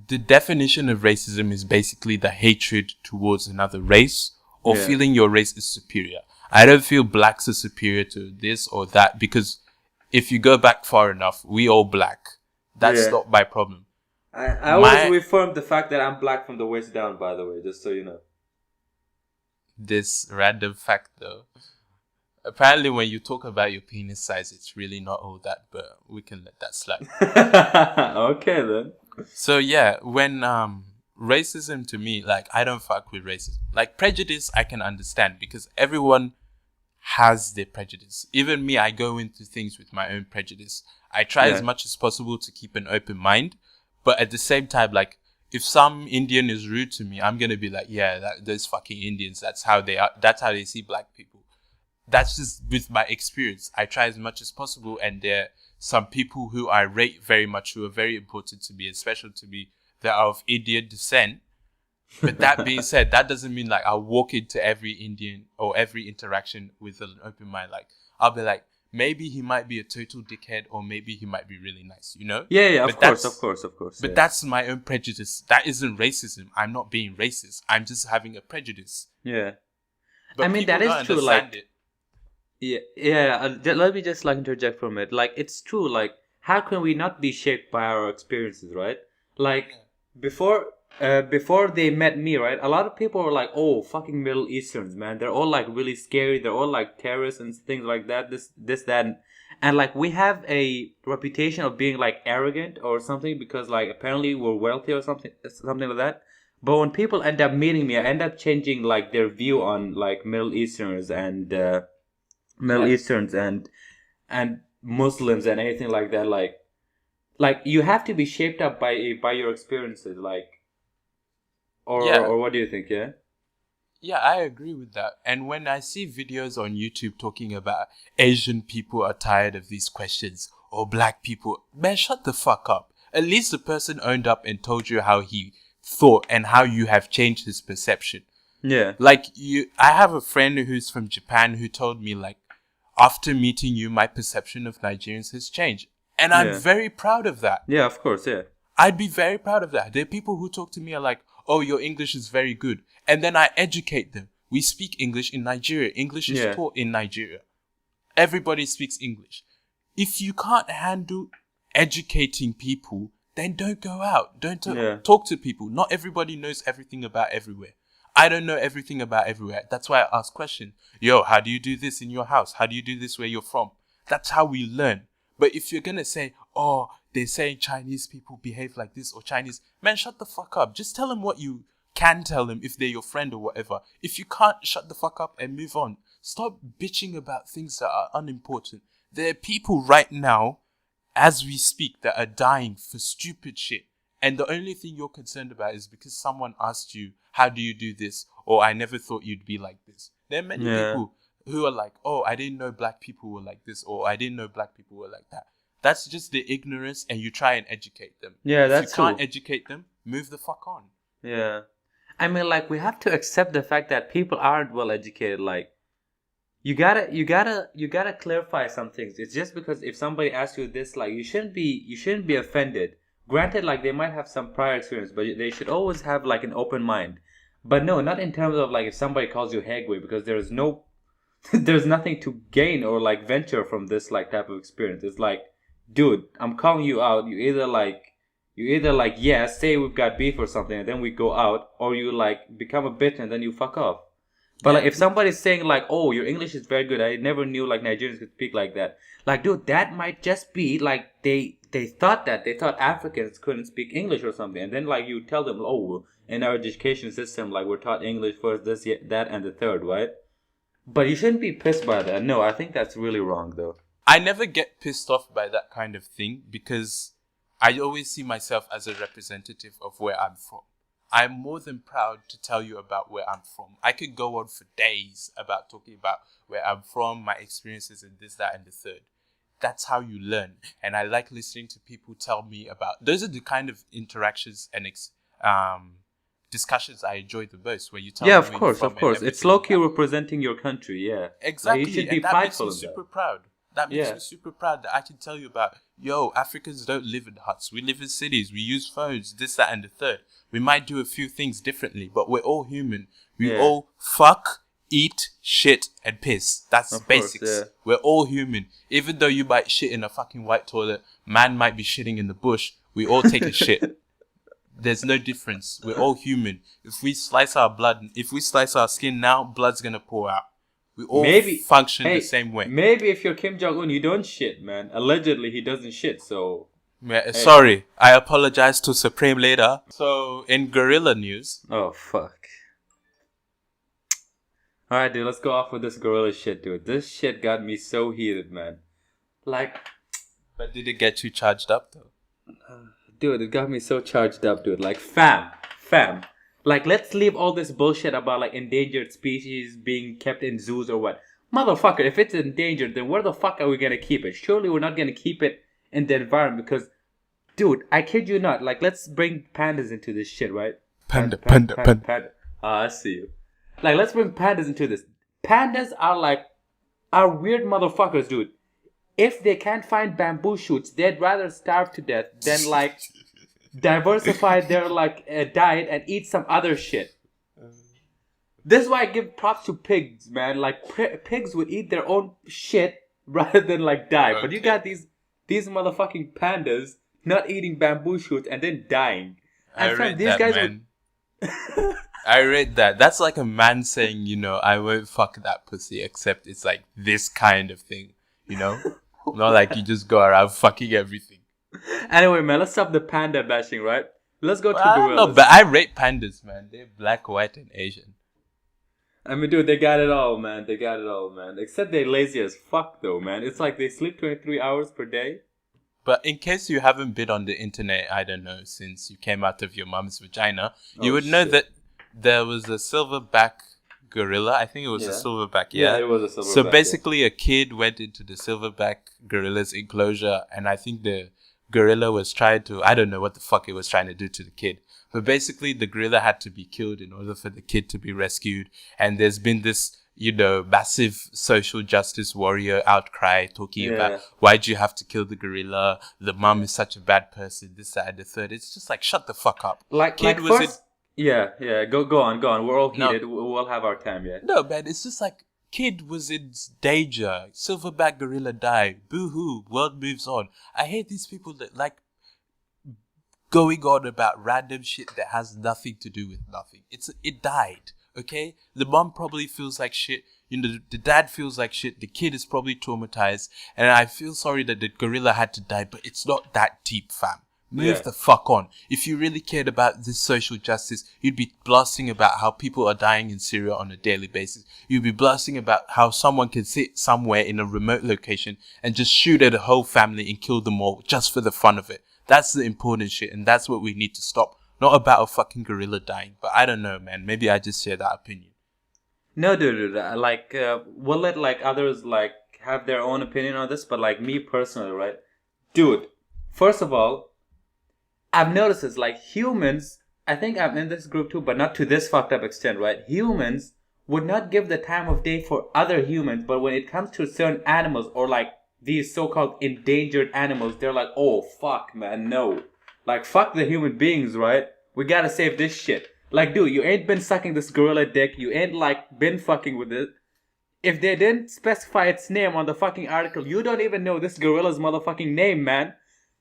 the definition of racism is basically the hatred towards another race or feeling your race is superior. I don't feel blacks are superior to this or that because if you go back far enough, we all black. That's not my problem.
I always reaffirm the fact that I'm black from the waist down, by the way, just so you know.
This random fact though. Apparently when you talk about your penis size, it's really not all that, but we can let that slide.
Okay then.
So yeah, when racism to me, like I don't fuck with racism. Like prejudice I can understand because everyone has their prejudice. Even me, I go into things with my own prejudice. I try as much as possible to keep an open mind, but at the same time, like if some Indian is rude to me, I'm gonna be like, those fucking Indians. That's how they are. That's how they see black people. That's just with my experience. I try as much as possible, and there are some people who I rate very much, who are very important to me, and special to me, that are of Indian descent. But that being said, that doesn't mean like I'll walk into every Indian or every interaction with an open mind. Like I'll be like, maybe he might be a total dickhead, or maybe he might be really nice, you know?
Yeah, of course.
But that's my own prejudice. That isn't racism. I'm not being racist. I'm just having a prejudice.
Yeah.
But
I mean, that is true. Like,
it.
Let me just like interject for a minute. Like, it's true. Like, how can we not be shaped by our experiences, right? Like, before they met me, right? A lot of people were like, "Oh, fucking Middle Easterns, man. They're all like really scary. They're all like terrorists and things like that. This, that, and like we have a reputation of being like arrogant or something because like apparently we're wealthy or something like that. But when people end up meeting me, I end up changing like their view on like Middle Easterns and Muslims and anything like that. Like you have to be shaped up by your experiences, like. Or what do you think,
Yeah, I agree with that. And when I see videos on YouTube talking about Asian people are tired of these questions or black people, man, shut the fuck up. At least the person owned up and told you how he thought and how you have changed his perception.
Yeah.
Like I have a friend who's from Japan who told me like, after meeting you, my perception of Nigerians has changed. And I'm very proud of that.
Yeah, of course, yeah.
I'd be very proud of that. There are people who talk to me are like, oh, your English is very good. And then I educate them. We speak English in Nigeria. English is taught in Nigeria. Everybody speaks English. If you can't handle educating people, then don't go out. Don't talk to people. Not everybody knows everything about everywhere. I don't know everything about everywhere. That's why I ask questions. Yo, how do you do this in your house? How do you do this where you're from? That's how we learn. But if you're going to say, oh, they're saying Chinese people behave like this or Chinese, man, shut the fuck up. Just tell them what you can tell them if they're your friend or whatever. If you can't, shut the fuck up and move on. Stop bitching about things that are unimportant. There are people right now, as we speak, that are dying for stupid shit. And the only thing you're concerned about is because someone asked you, how do you do this? Or I never thought you'd be like this. There are many people who are like, oh, I didn't know black people were like this, or I didn't know black people were like that. That's just the ignorance, and you try and educate them.
Yeah, that's
true. If you can't educate them, move the fuck on.
Yeah. I mean, like, we have to accept the fact that people aren't well educated. Like, you gotta clarify some things. It's just because if somebody asks you this, like, you shouldn't be offended. Granted, like, they might have some prior experience, but they should always have like an open mind. But no, not in terms of like if somebody calls you Hegway, because there's no there's nothing to gain or like venture from this like type of experience. It's like, dude, I'm calling you out. You either like yeah, say we've got beef or something, and then we go out, or you like become a bitch and then you fuck off. But like if somebody's saying like, oh, your English is very good, I never knew like Nigerians could speak like that. Like, dude, that might just be like they thought Africans couldn't speak English or something, and then like you tell them, oh, in our education system, like we're taught English first, this, that, and the third, right? But you shouldn't be pissed by that. No, I think that's really wrong, though.
I never get pissed off by that kind of thing because I always see myself as a representative of where I'm from. I'm more than proud to tell you about where I'm from. I could go on for days about talking about where I'm from, my experiences, and this, that, and the third. That's how you learn. And I like listening to people tell me about... Those are the kind of interactions and discussions I enjoy the most, where you tell me
of course. It's low-key representing your country, yeah.
Exactly.
Like, you should be
that makes
prideful
me
of that.
super proud. That makes me super proud that I can tell you about, yo, Africans don't live in huts. We live in cities. We use phones, this, that, and the third. We might do a few things differently, but we're all human. We all fuck, eat, shit, and piss. That's
Of
basics.
course, yeah.
We're all human. Even though you might shit in a fucking white toilet, man might be shitting in the bush, we all take a shit. There's no difference. We're all human. If we slice our skin now, blood's gonna pour out. We all function the same way.
Maybe if you're Kim Jong-un, you don't shit, man. Allegedly, he doesn't shit, so...
Sorry, I apologize to Supreme Leader. So, in guerrilla news...
Oh, fuck. Alright, dude, let's go off with this gorilla shit, dude. This shit got me so heated, man. Like...
But did it get you charged up, though?
Dude, it got me so charged up, dude. Like, fam. Like, let's leave all this bullshit about, like, endangered species being kept in zoos or what. Motherfucker, if it's endangered, then where the fuck are we gonna keep it? Surely we're not gonna keep it in the environment because... Dude, I kid you not. Like, let's bring pandas into this shit, right?
Panda.
I see you. Like, let's bring pandas into this. Pandas are weird motherfuckers, dude. If they can't find bamboo shoots, they'd rather starve to death than, like... diversify their diet and eat some other shit. This is why I give props to pigs, man. Like pigs would eat their own shit rather than like die. Okay. But you got these motherfucking pandas not eating bamboo shoots and then dying. And
I read that, man. I read that. That's like a man saying, you know, I won't fuck that pussy, except it's like this kind of thing, you know? Not like you just go around fucking everything.
Anyway, man, let's stop the panda bashing, right? Let's go to gorillas.
No, but I rate pandas, man. They're black, white, and Asian.
I mean, dude, they got it all, man. Except they're lazy as fuck, though, man. It's like they sleep 23 hours per day.
But in case you haven't been on the internet, I don't know, since you came out of your mom's vagina, you would know that there was a silverback gorilla. I think it was a silverback,
Yeah, it was a silverback.
So basically, a kid went into the silverback gorilla's enclosure, and I think the gorilla was trying to, I don't know what the fuck it was trying to do to the kid. But basically, the gorilla had to be killed in order for the kid to be rescued. And there's been this, you know, massive social justice warrior outcry talking about why'd you have to kill the gorilla? The mom is such a bad person, this, that, and the third. It's just like, shut the fuck up. Go
on. We're all heated. No. We'll have our time, yeah.
No, man, it's just like, kid was in danger. Silverback gorilla died. Boo-hoo. World moves on. I hate these people that like going on about random shit that has nothing to do with nothing. It died. Okay? The mom probably feels like shit. You know, the dad feels like shit. The kid is probably traumatized. And I feel sorry that the gorilla had to die, but it's not that deep, fam. Move the fuck on. If you really cared about this social justice, you'd be blasting about how people are dying in Syria on a daily basis. You'd be blasting about how someone can sit somewhere in a remote location and just shoot at a whole family and kill them all just for the fun of it. That's the important shit, and that's what we need to stop. Not about a fucking gorilla dying. But I don't know, man. Maybe I just share that opinion.
No, dude. We'll let others have their own opinion on this, but me personally, right? Dude, first of all, I've noticed this, humans, I think I'm in this group too, but not to this fucked up extent, right? Humans would not give the time of day for other humans, but when it comes to certain animals or like these so-called endangered animals, they're like, oh fuck man, no. Like fuck the human beings, right? We gotta save this shit. Like dude, you ain't been sucking this gorilla dick, you ain't like been fucking with it. If they didn't specify its name on the fucking article, you don't even know this gorilla's motherfucking name, man.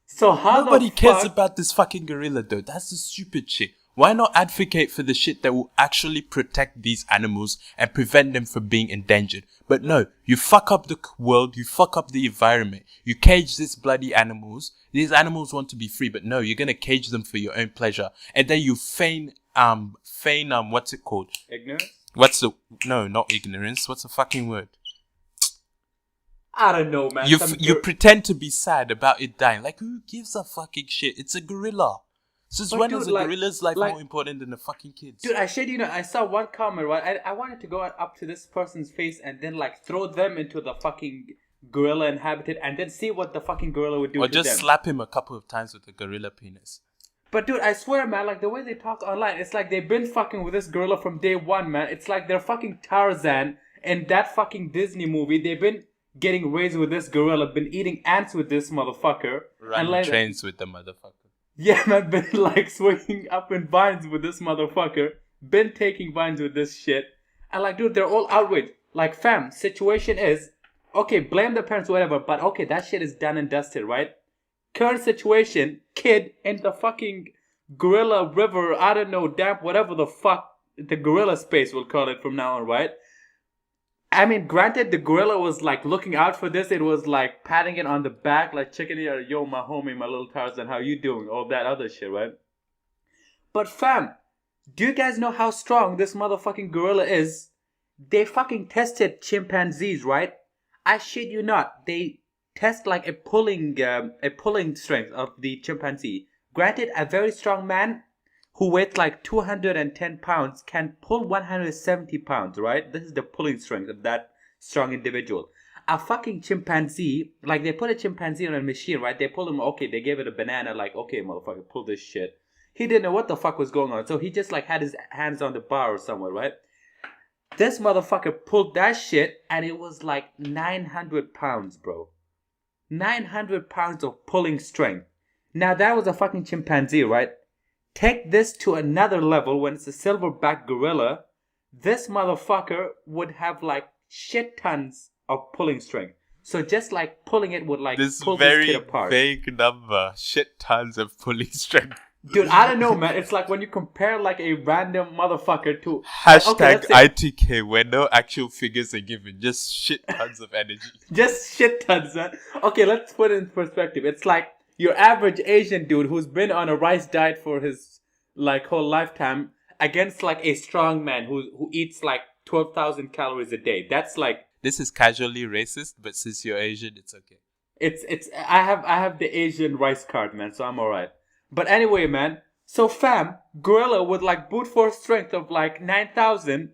So how
Nobody cares about this fucking gorilla though. That's the stupid shit. Why not advocate for the shit that will actually protect these animals and prevent them from being endangered? But no, you fuck up the world, you fuck up the environment, you cage these bloody animals. These animals want to be free, but no, you're gonna cage them for your own pleasure. And then you feign what's it called?
Ignorance?
No, not ignorance. What's the fucking word?
I don't know, man.
You pretend to be sad about it dying. Like, who gives a fucking shit? It's a gorilla. Since when is a gorilla's life more important than the fucking kids?
Dude, I saw one comment, right? I wanted to go up to this person's face and then, like, throw them into the fucking gorilla inhabited and then see what the fucking gorilla would do to them.
Or just slap him a couple of times with a gorilla penis.
But dude, I swear, man, like, the way they talk online, it's like they've been fucking with this gorilla from day one, man. It's like they're fucking Tarzan in that fucking Disney movie. They've been getting raised with this gorilla, been eating ants with this motherfucker.
Running trains with the motherfucker.
Yeah, man, been like swinging up in vines with this motherfucker. Been taking vines with this shit. And like, dude, they're all outraged. Like, fam, situation is, okay, blame the parents, whatever, but okay, that shit is done and dusted, right? Current situation, kid in the fucking gorilla river, I don't know, damp, whatever the fuck the gorilla space we'll call it from now on, right? I mean, granted, the gorilla was like looking out for this. It was like patting it on the back, like checking it, yo, my homie, my little Tarzan, how you doing? All that other shit, right? But fam, do you guys know how strong this motherfucking gorilla is? They fucking tested chimpanzees, right? I shit you not. They test like a pulling strength of the chimpanzee. Granted, a very strong man who weighs like 210 pounds can pull 170 pounds, right? This is the pulling strength of that strong individual. A fucking chimpanzee, like they put a chimpanzee on a machine, right? They pulled him, okay, they gave it a banana, like, okay, motherfucker, pull this shit. He didn't know what the fuck was going on, so he just like had his hands on the bar or somewhere, right? This motherfucker pulled that shit and it was like 900 pounds, bro. 900 pounds of pulling strength. Now that was a fucking chimpanzee, right? Take this to another level when it's a silverback gorilla. This motherfucker would have like shit tons of pulling strength. So just like pulling it would like pull this kid apart.
This very vague number. Shit tons of pulling strength.
Dude, I don't know, man. It's like when you compare like a random motherfucker to...
Hashtag ITK where no actual figures are given. Just shit tons of energy.
Just shit tons, man. Okay, let's put it in perspective. It's like your average Asian dude who's been on a rice diet for his like whole lifetime against like a strong man who eats like 12,000 calories a day. That's like...
This is casually racist, but since you're Asian, it's okay.
I have the Asian rice card, man, so I'm alright. But anyway, man, so fam, gorilla with like brute force strength of like 9,000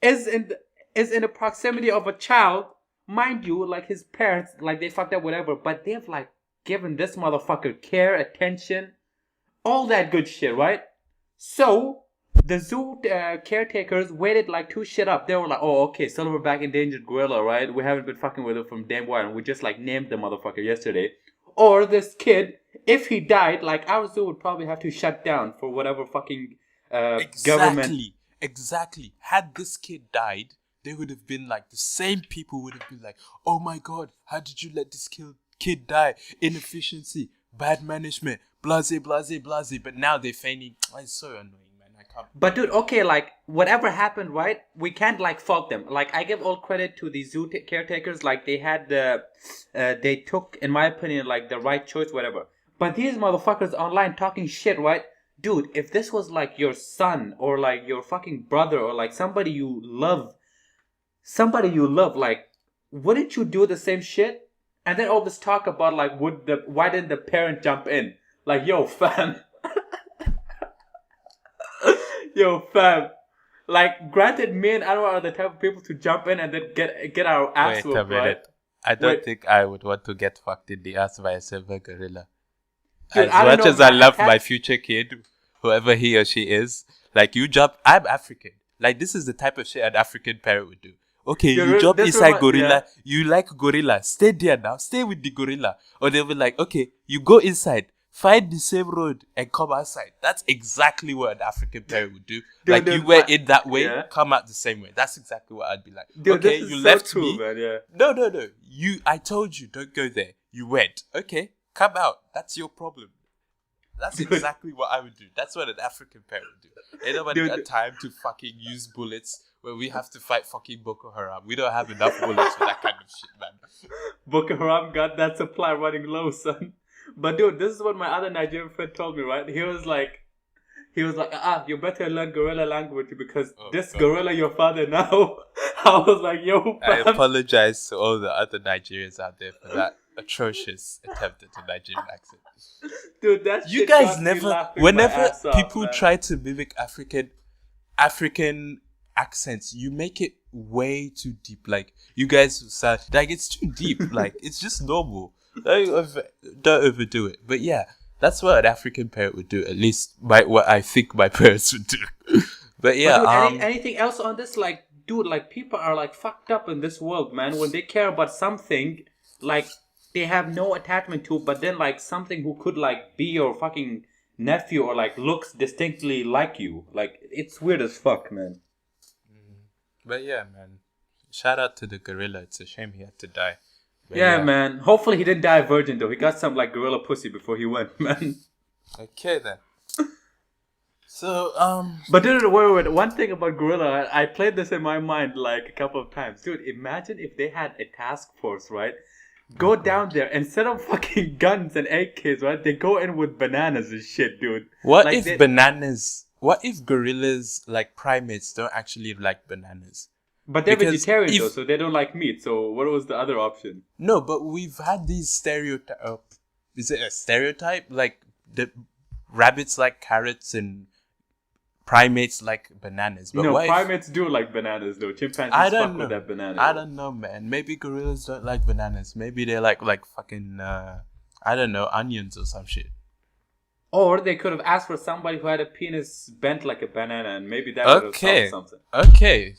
is in the proximity of a child. Mind you, like his parents, like they fucked up whatever, but they've like given this motherfucker care, attention, all that good shit, right? So the zoo caretakers waited like to shit up. They were like, oh, okay, silverback endangered gorilla, right? We haven't been fucking with it from damn while, and we just like named the motherfucker yesterday. Or this kid, if he died, like our zoo would probably have to shut down for whatever fucking government.
Exactly. Had this kid died, they would have been like, the same people would have been like, oh my god, how did you let this kid die? Inefficiency, bad management, blase, blase, blase. But now they're feigning, it's so annoying.
But dude, okay, like whatever happened, right? We can't like fault them. Like I give all credit to the zoo caretakers. Like they had they took, in my opinion, like the right choice, whatever. But these motherfuckers online talking shit, right? Dude, if this was like your son or like your fucking brother or like somebody you love, like, wouldn't you do the same shit? And then all this talk about like, why didn't the parent jump in? Like, yo, fam. Yo, fam. Like, granted, me and Anwar are the type of people to jump in and then get our ass whooped, right? Wait a minute.
I don't think I would want to get fucked in the ass by a silver gorilla. Dude, as much as I love my future kid, whoever he or she is, like you jump, I'm African. Like, this is the type of shit an African parent would do. Okay, you jump inside gorilla. Yeah. You like gorilla. Stay there now. Stay with the gorilla. Or they'll be like, okay, you go inside. Find the same road and come outside. That's exactly what an African parent would do. Like, you went in that way, come out the same way. That's exactly what I'd be like. Okay, you left me. Man, yeah. No. I told you, don't go there. You went. Okay, come out. That's your problem. That's exactly what I would do. That's what an African parent would do. Ain't nobody got time to fucking use bullets where we have to fight fucking Boko Haram. We don't have enough bullets for that kind of shit, man.
Boko Haram got that supply running low, son. But dude, this is what my other Nigerian friend told me, right? He was like, you better learn gorilla language because gorilla your father now. I was like, yo, fam.
I apologize to all the other Nigerians out there for that atrocious attempt at a Nigerian accent.
Dude, that
you guys never, whenever people try to mimic African accents, you make it way too deep. Like, you guys sound like it's too deep. Like, it's just normal. Don't overdo it. But yeah, that's what an African parent would do. At least what I think my parents would do. But yeah,
but dude, anything else on this? Like, dude, like people are like fucked up in this world, man. When they care about something, like they have no attachment to, but then like something who could like be your fucking nephew or like looks distinctly like you. Like, it's weird as fuck, man.
But yeah, man. Shout out to the gorilla. It's a shame he had to die. But
yeah, man. Hopefully he didn't die a virgin though. He got some like gorilla pussy before he went, man.
Okay then. So
But dude, wait. One thing about gorilla, I played this in my mind like a couple of times. Dude, imagine if they had a task force, right? Go down there instead of fucking guns and AKs, right? They go in with bananas and shit, dude.
What if gorillas, like primates, don't actually like bananas?
But they're vegetarian though, so they don't like meat. So what was the other option?
No, but we've had these stereotypes. Is it a stereotype? Like the rabbits like carrots and primates like bananas. But
primates do like bananas though. Chimpanzees fuck with that banana.
I don't know, man. Maybe gorillas don't like bananas. Maybe they like fucking I don't know, onions or some shit.
Or they could have asked for somebody who had a penis bent like a banana, and maybe that would have solved something.
Okay,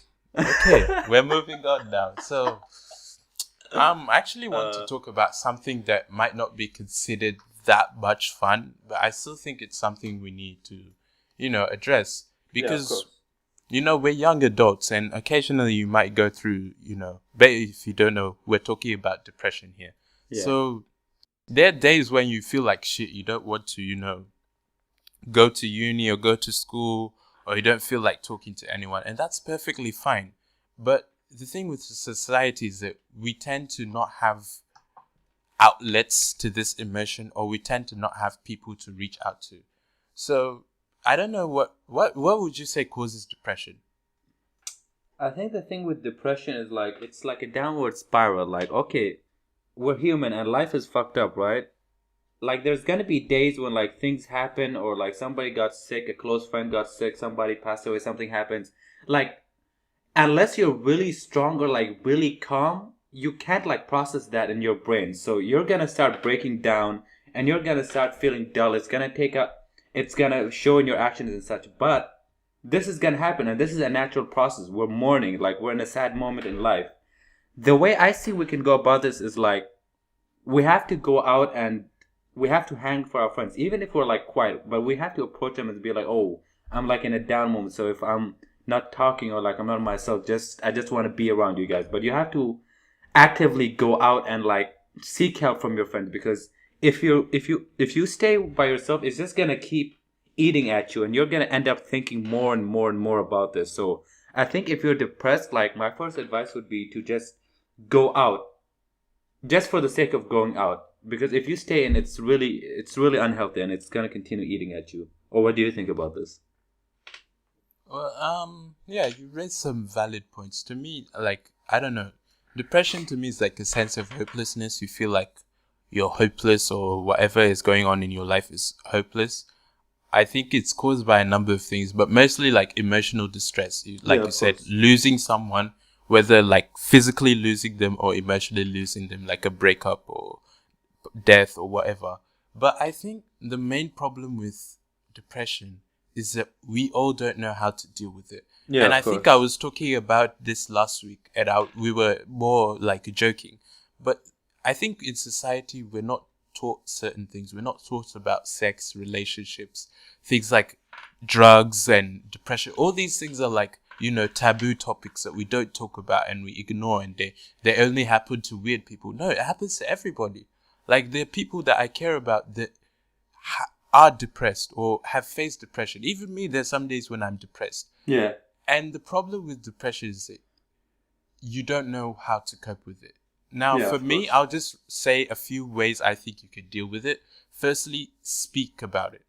we're moving on now. So, I actually want to talk about something that might not be considered that much fun, but I still think it's something we need to, address. Because, we're young adults, and occasionally you might go through, but if you don't know, we're talking about depression here. Yeah. So, there are days when you feel like shit, you don't want to, go to uni or go to school, or you don't feel like talking to anyone, and that's perfectly fine. But the thing with society is that we tend to not have outlets to this emotion, or we tend to not have people to reach out to. So I don't know what would you say causes depression?
I think the thing with depression is like it's like a downward spiral. Like, okay, we're human and life is fucked up, right? Like, there's gonna be days when like things happen, or like somebody got sick, a close friend got sick, somebody passed away, something happens. Like, unless you're really strong or like really calm, you can't like process that in your brain. So you're gonna start breaking down, and you're gonna start feeling dull. It's gonna show in your actions and such. But this is gonna happen, and this is a natural process. We're mourning, like we're in a sad moment in life. The way I see we can go about this is like, we have to go out and we have to hang for our friends, even if we're like quiet, but we have to approach them and be like, oh, I'm like in a down moment. So if I'm not talking or like I'm not myself, I just want to be around you guys. But you have to actively go out and like seek help from your friends, because if you stay by yourself, it's just gonna keep eating at you, and you're gonna end up thinking more and more and more about this. So I think if you're depressed, like my first advice would be to just go out, just for the sake of going out. Because if you stay in, it's really unhealthy, and it's gonna continue eating at you. Or what do you think about this?
Well, yeah, you raised some valid points. To me, like, I don't know, depression to me is like a sense of hopelessness. You feel like you're hopeless, or whatever is going on in your life is hopeless. I think it's caused by a number of things, but mostly like emotional distress. Like you said, losing someone, whether like physically losing them or emotionally losing them, like a breakup or death or whatever. But I think the main problem with depression is that we all don't know how to deal with it.
Yeah,
and
of
I
course.
think I was talking about this last week, and we were more like joking. But I think in society, we're not taught certain things. We're not taught about sex, relationships, things like drugs and depression. All these things are like, taboo topics that we don't talk about and we ignore, and they only happen to weird people. No, it happens to everybody. Like, there are people that I care about that are depressed or have faced depression. Even me, there's some days when I'm depressed.
Yeah.
And the problem with depression is that you don't know how to cope with it. Now,
Yeah,
for
of
me,
course.
I'll just say a few ways I think you could deal with it. Firstly, speak about it.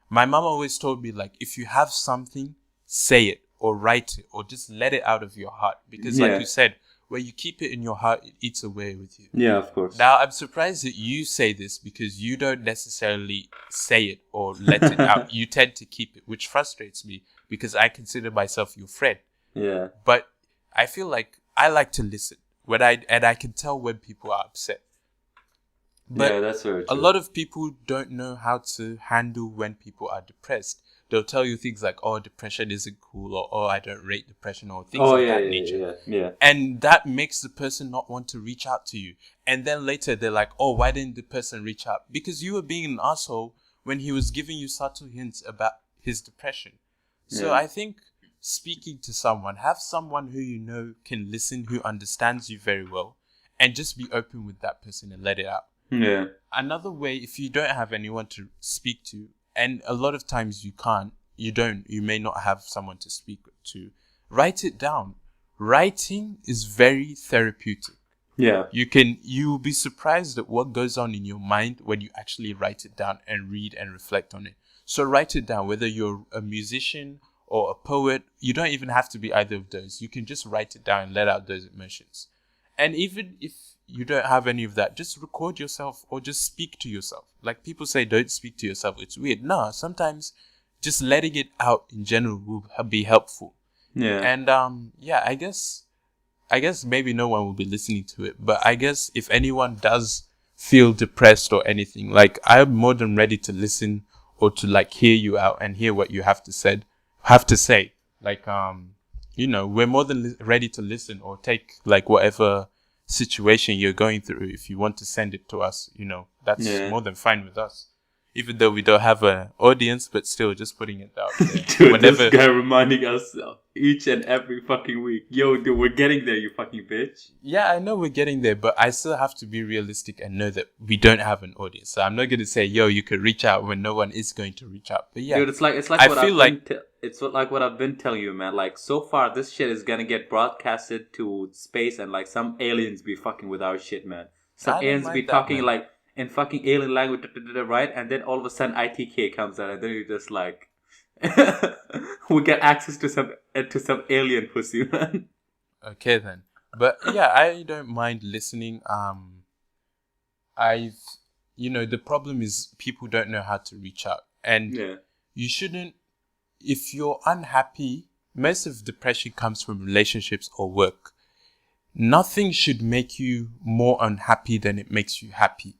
My mom always told me, like, if you have something, say it or write it or just let it out of your heart. Because like you said, when you keep it in your heart, it eats away with you.
Yeah, of course.
Now, I'm surprised that you say this because you don't necessarily say it or let it out. You tend to keep it, which frustrates me because I consider myself your friend.
Yeah.
But I feel like I like to listen and I can tell when people are upset. But
yeah, that's very true.
a lot of people don't know how to handle when people are depressed. They'll tell you things like, "Oh, depression isn't cool," or "Oh, I don't rate depression," or things of that nature.
Yeah.
And that makes the person not want to reach out to you. And then later they're like, "Oh, why didn't the person reach out?" Because you were being an asshole when he was giving you subtle hints about his depression. So I think speaking to someone, have someone who you know can listen, who understands you very well, and just be open with that person and let it out.
Yeah.
Another way, if you don't have anyone to speak to, and a lot of times you may not have someone to speak to, write it down. Writing is very therapeutic.
Yeah.
You'll be surprised at what goes on in your mind when you actually write it down and read and reflect on it. So write it down, whether you're a musician or a poet. You don't even have to be either of those. You can just write it down and let out those emotions. And even if you don't have any of that, just record yourself or just speak to yourself. Like people say, don't speak to yourself. It's weird. No, sometimes just letting it out in general will be helpful.
Yeah.
And I guess maybe no one will be listening to it. But I guess if anyone does feel depressed or anything, like I'm more than ready to listen or to like hear you out and hear what you have to say. Like we're more than ready to listen or take like whatever situation you're going through. If you want to send it to us, that's more than fine with us. Even though we don't have an audience, but still just putting it out there.
Dude, this guy reminding us each and every fucking week. Yo, dude, we're getting there, you fucking bitch.
Yeah, I know we're getting there, but I still have to be realistic and know that we don't have an audience. So I'm not going to say, yo, you could reach out when no one is going to reach out. But yeah.
Dude, it's like what I've been telling you, man. Like, so far, this shit is going to get broadcasted to space and like some aliens be fucking with our shit, man. Some aliens be talking like in fucking alien language, right? And then all of a sudden ITK comes out, and then you're just like, we get access to some alien pussy, man.
Okay then, but yeah, I don't mind listening. The problem is people don't know how to reach out, and you shouldn't. If you're unhappy, most of depression comes from relationships or work. Nothing should make you more unhappy than it makes you happy.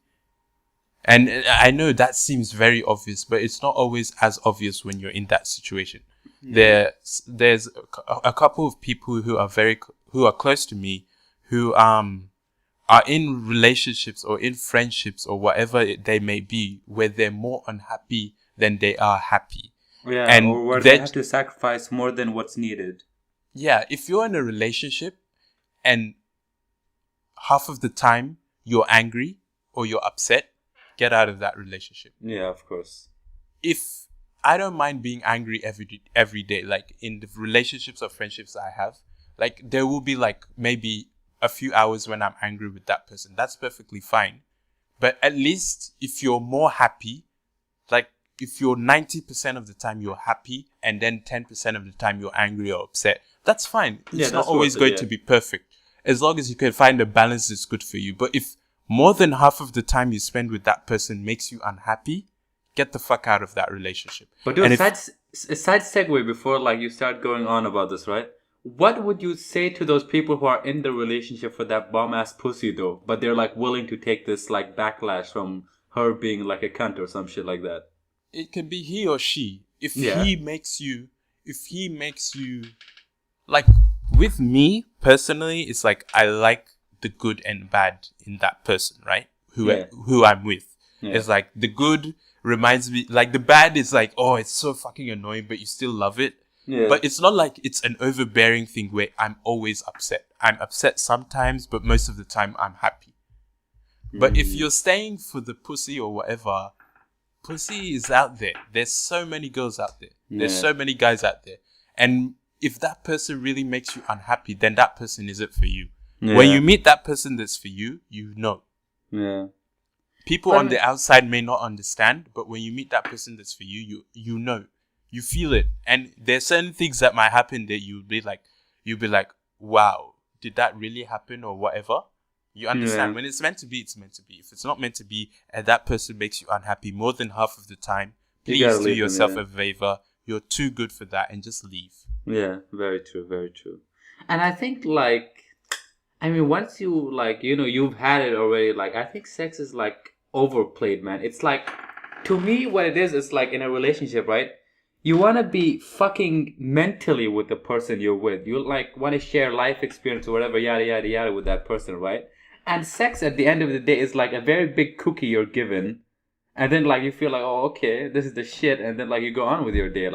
And I know that seems very obvious, but it's not always as obvious when you're in that situation. There's a couple of people who are close to me, who are in relationships or in friendships or whatever they may be, where they're more unhappy than they are happy.
Yeah, and or where they have to sacrifice more than what's needed.
Yeah, if you're in a relationship and half of the time you're angry or you're upset, get out of that relationship.
Yeah, of course.
If I don't mind being angry every day, like in the relationships or friendships I have, like there will be like maybe a few hours when I'm angry with that person. That's perfectly fine. But at least if you're more happy, like if you're 90% of the time you're happy and then 10% of the time you're angry or upset, that's fine. It's not always going to be perfect. As long as you can find a balance that's good for you. But if more than half of the time you spend with that person makes you unhappy, get the fuck out of that relationship.
But do a side segue before like you start going on about this, right? What would you say to those people who are in the relationship for that bomb ass pussy though, but they're like willing to take this like backlash from her being like a cunt or some shit like that?
It can be he or she. If he makes you like with me personally, it's like I like the good and bad in that person, right? Who I'm with. Yeah. It's like the good reminds me, like the bad is like, oh, it's so fucking annoying, but you still love it. Yeah. But it's not like it's an overbearing thing where I'm always upset. I'm upset sometimes, but most of the time I'm happy. But if you're staying for the pussy or whatever, pussy is out there. There's so many girls out there. Yeah. There's so many guys out there. And if that person really makes you unhappy, then that person isn't for you. Yeah. When you meet that person that's for you, you know.
Yeah.
People on the outside may not understand, but when you meet that person that's for you, you know. You feel it. And there's certain things that might happen that you'll be like, wow, did that really happen or whatever? You understand? Yeah. When it's meant to be, it's meant to be. If it's not meant to be and that person makes you unhappy more than half of the time, please do yourself a favor. You're too good for that and just leave.
Yeah, very true, very true. And I think once you you've had it already, I think sex is overplayed, man. It's to me, what it is like in a relationship, right? You want to be fucking mentally with the person you're with. You want to share life experience or whatever, yada, yada, yada with that person, right? And sex at the end of the day is a very big cookie you're given. And then you feel oh, okay, this is the shit. And then you go on with your day.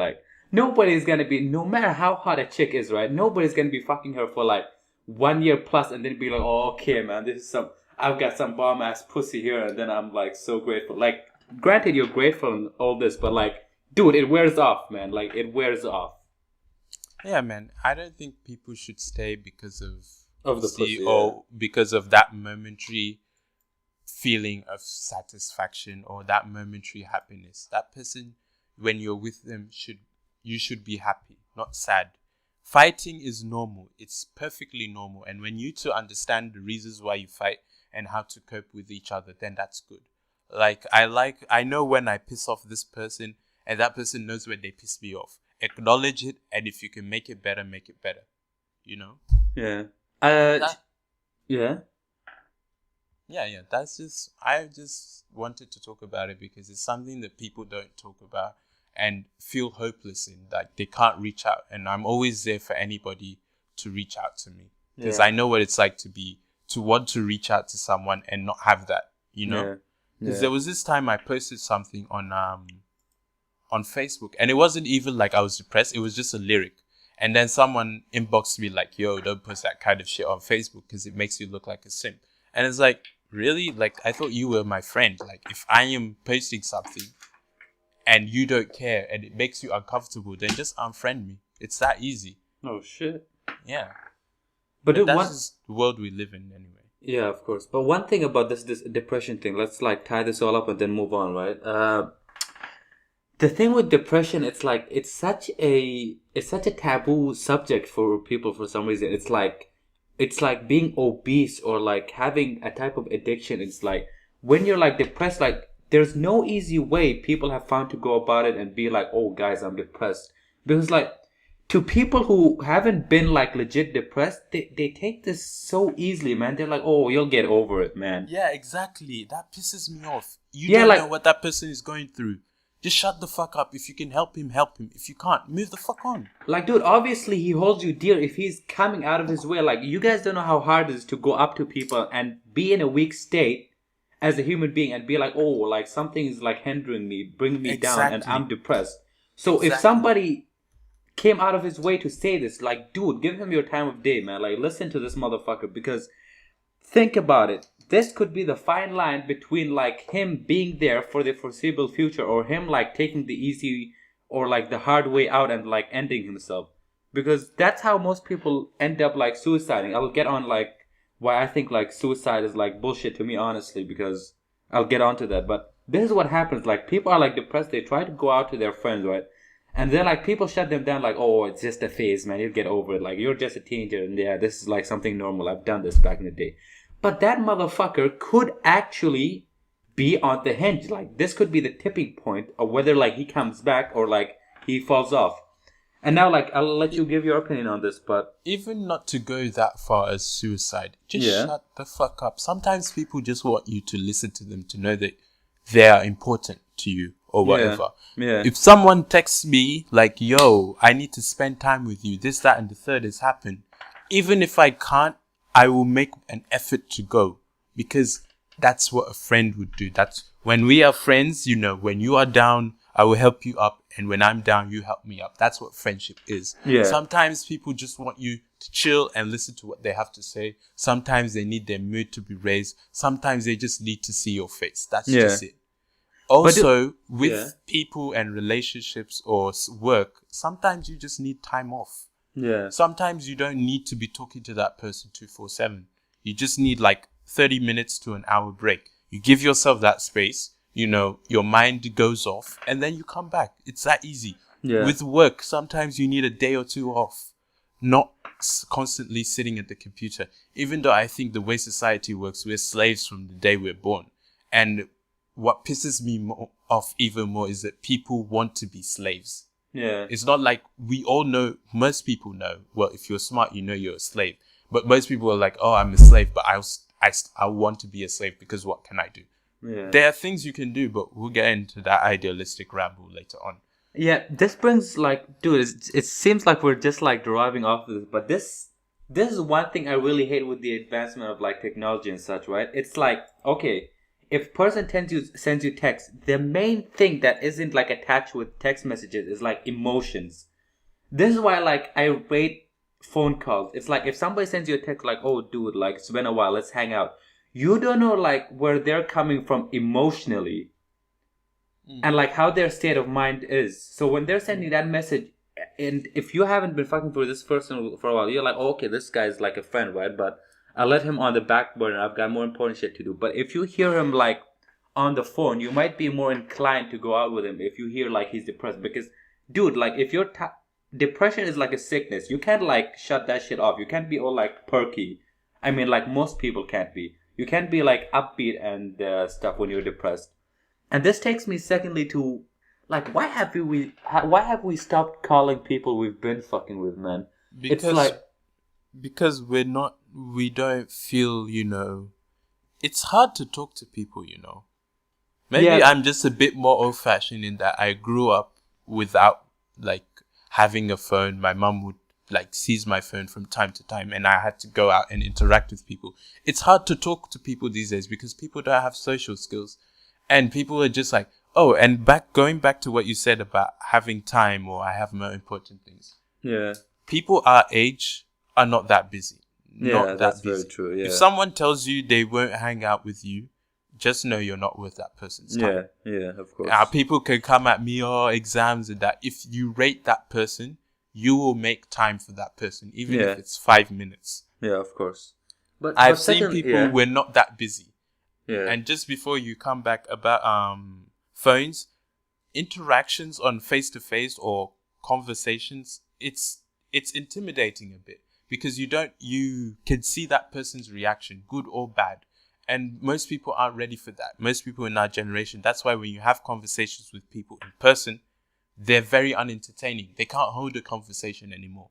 Nobody's going to be, no matter how hot a chick is, right? Nobody's going to be fucking her for 1 year plus and then be oh, okay, man, I've got some bomb ass pussy here. And then I'm so grateful. Granted, you're grateful and all this, but dude, it wears off, man. It wears off.
Yeah, man. I don't think people should stay because
of the pussy,
or because of that momentary feeling of satisfaction or that momentary happiness. That person, when you're with them, you should be happy, not sad. Fighting is normal. It's perfectly normal. And when you two understand the reasons why you fight and how to cope with each other, then that's good. I know when I piss off this person, and that person knows when they piss me off. Acknowledge it, and if you can make it better, make it better. You know?
Yeah.
Yeah. Yeah. I just wanted to talk about it because it's something that people don't talk about and feel hopeless in. They can't reach out. And I'm always there for anybody to reach out to me. Because I know what it's like to want to reach out to someone and not have that, you know? Because there was this time I posted something on Facebook, and it wasn't even I was depressed. It was just a lyric, and then someone inboxed me yo, don't post that kind of shit on Facebook because it makes you look like a simp. And it's really? I thought you were my friend. If I am posting something and you don't care and it makes you uncomfortable, then just unfriend me. It's that easy.
Oh shit.
Yeah. But that's just the world we live in anyway.
Yeah, of course. But one thing about this depression thing, let's tie this all up and then move on, right? The thing with depression, it's it's such a taboo subject for people for some reason. It's like being obese or having a type of addiction. It's when you're depressed, there's no easy way people have found to go about it and be oh guys, I'm depressed. Because to people who haven't been legit depressed, they take this so easily, man. They're oh, you'll get over it, man.
Yeah, exactly. That pisses me off. You don't know what that person is going through. Just shut the fuck up. If you can help him, help him. If you can't, move the fuck on.
Dude, obviously he holds you dear if he's coming out of his way. You guys don't know how hard it is to go up to people and be in a weak state as a human being and be oh, something is hindering me, bringing me down, and I'm depressed. So if somebody came out of his way to say this, dude, give him your time of day, man. Listen to this motherfucker, because think about it. This could be the fine line between him being there for the foreseeable future or him taking the easy or the hard way out and ending himself. Because that's how most people end up suiciding. I'll get on why I think suicide is bullshit to me, honestly, because I'll get onto that. But this is what happens. People are depressed. They try to go out to their friends, right? And then people shut them down oh, it's just a phase, man. You'll get over it. You're just a teenager and yeah, this is something normal. I've done this back in the day. But that motherfucker could actually be on the hinge. This could be the tipping point of whether he comes back or he falls off. And now I'll let you give your opinion on this, but
even not to go that far as suicide, just shut the fuck up. Sometimes people just want you to listen to them to know that they are important to you or whatever.
Yeah.
If someone texts me like, yo, I need to spend time with you, this, that, and the third has happened. Even if I can't, I will make an effort to go, because that's what a friend would do. That's when we are friends, you know, when you are down, I will help you up. And when I'm down, you help me up. That's what friendship is.
Yeah.
Sometimes people just want you to chill and listen to what they have to say. Sometimes they need their mood to be raised. Sometimes they just need to see your face. That's just it. Also, with people and relationships or work, sometimes you just need time off.
Yeah.
Sometimes you don't need to be talking to that person 24/7. You just need like 30 minutes to an hour break. You give yourself that space, you know, your mind goes off, and then you come back. It's that easy.
Yeah.
With work, sometimes you need a day or two off, not constantly sitting at the computer. Even though I think the way society works, we're slaves from the day we're born. And what pisses me off even more is that people want to be slaves.
Yeah.
It's not like we all know, most people know, well, if you're smart, you know you're a slave. But most people are like, oh, I'm a slave, but I want to be a slave because what can I do?
Yeah.
There are things you can do, but we'll get into that idealistic ramble later on.
Yeah, this brings like, dude, it seems like we're just like deriving off of this, but this is one thing I really hate with the advancement of like technology and such, right? It's like, okay, if a person sends you text, the main thing that isn't like attached with text messages is like emotions. This is why like I rate phone calls. It's like if somebody sends you a text like, oh dude, like it's been a while, let's hang out. You don't know like where they're coming from emotionally and like how their state of mind is. So when they're sending that message, and if you haven't been fucking with this person for a while, you're like, oh, okay, this guy's like a friend, right? But I'll let him on the back burner. I've got more important shit to do. But if you hear him like on the phone, you might be more inclined to go out with him if you hear like he's depressed. Because, dude, like if you're depression is like a sickness. You can't like shut that shit off. You can't be all like perky. I mean, like most people can't be. You can't be like upbeat and stuff when you're depressed. And this takes me secondly to like why have we stopped calling people we've been fucking with, man?
Because we don't feel, you know, it's hard to talk to people, you know. Maybe I'm just a bit more old fashioned in that I grew up without like having a phone. My mum would like seize my phone from time to time and I had to go out and interact with people. It's hard to talk to people these days because people don't have social skills. And people are just like, oh, and going back to what you said about having time or I have more important things.
Yeah.
People our age are not that busy.
Yeah, that's very true. Yeah.
If someone tells you they won't hang out with you, just know you're not worth that person's time.
Yeah, of course.
People can come at me or exams and that. If you rate that person, you will make time for that person, even if it's 5 minutes.
Yeah, of course. But
I've seen people who are not that busy.
Yeah.
And just before you come back about phones, interactions on face-to-face or conversations, it's intimidating a bit because you can see that person's reaction, good or bad. And most people aren't ready for that. Most people in our generation, that's why when you have conversations with people in person, they're very unentertaining. They can't hold a conversation anymore.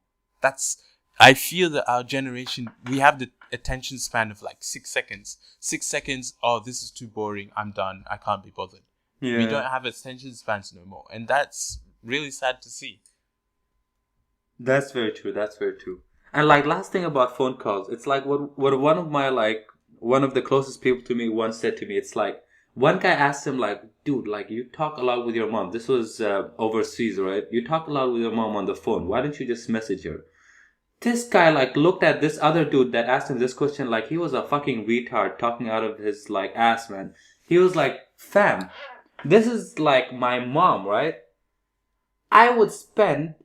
I feel that our generation, we have the attention span of like 6 seconds. 6 seconds, oh, this is too boring. I'm done. I can't be bothered. Yeah. We don't have attention spans no more. And that's really sad to see.
That's very true. And like last thing about phone calls, it's like what one of the closest people to me once said to me, it's like, one guy asked him like, dude, like you talk a lot with your mom. This was overseas, right? You talk a lot with your mom on the phone. Why don't you just message her? This guy like looked at this other dude that asked him this question like he was a fucking retard talking out of his like ass, man. He was like, fam, this is like my mom, right? I would spend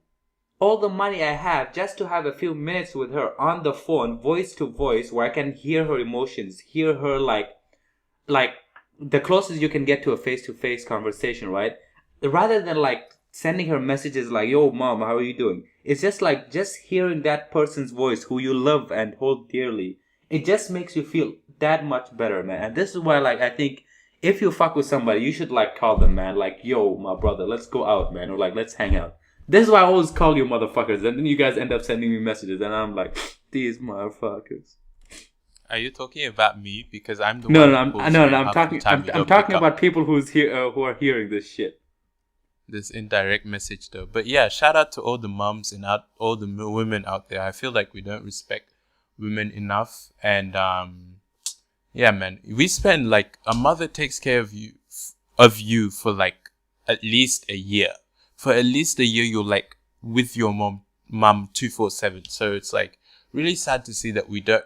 all the money I have just to have a few minutes with her on the phone, voice to voice, where I can hear her emotions, hear her like the closest you can get to a face-to-face conversation, right? Rather than like sending her messages like, yo mom, how are you doing? It's just like just hearing that person's voice who you love and hold dearly. It just makes you feel that much better, man. And this is why like I think if you fuck with somebody, you should like call them, man. Like, yo, my brother, let's go out, man. Or like, let's hang out. This is why I always call you motherfuckers. And then you guys end up sending me messages. And I'm like, these motherfuckers.
Are you talking about me? Because I'm the
one. I'm talking about people who are hearing this shit.
this indirect message though. But yeah, shout out to all the moms and all the women out there. I feel like we don't respect women enough. And yeah, man, we spend like a mother takes care of you for like at least a year. For at least a year, you're like with your mom 247. So it's like really sad to see that we don't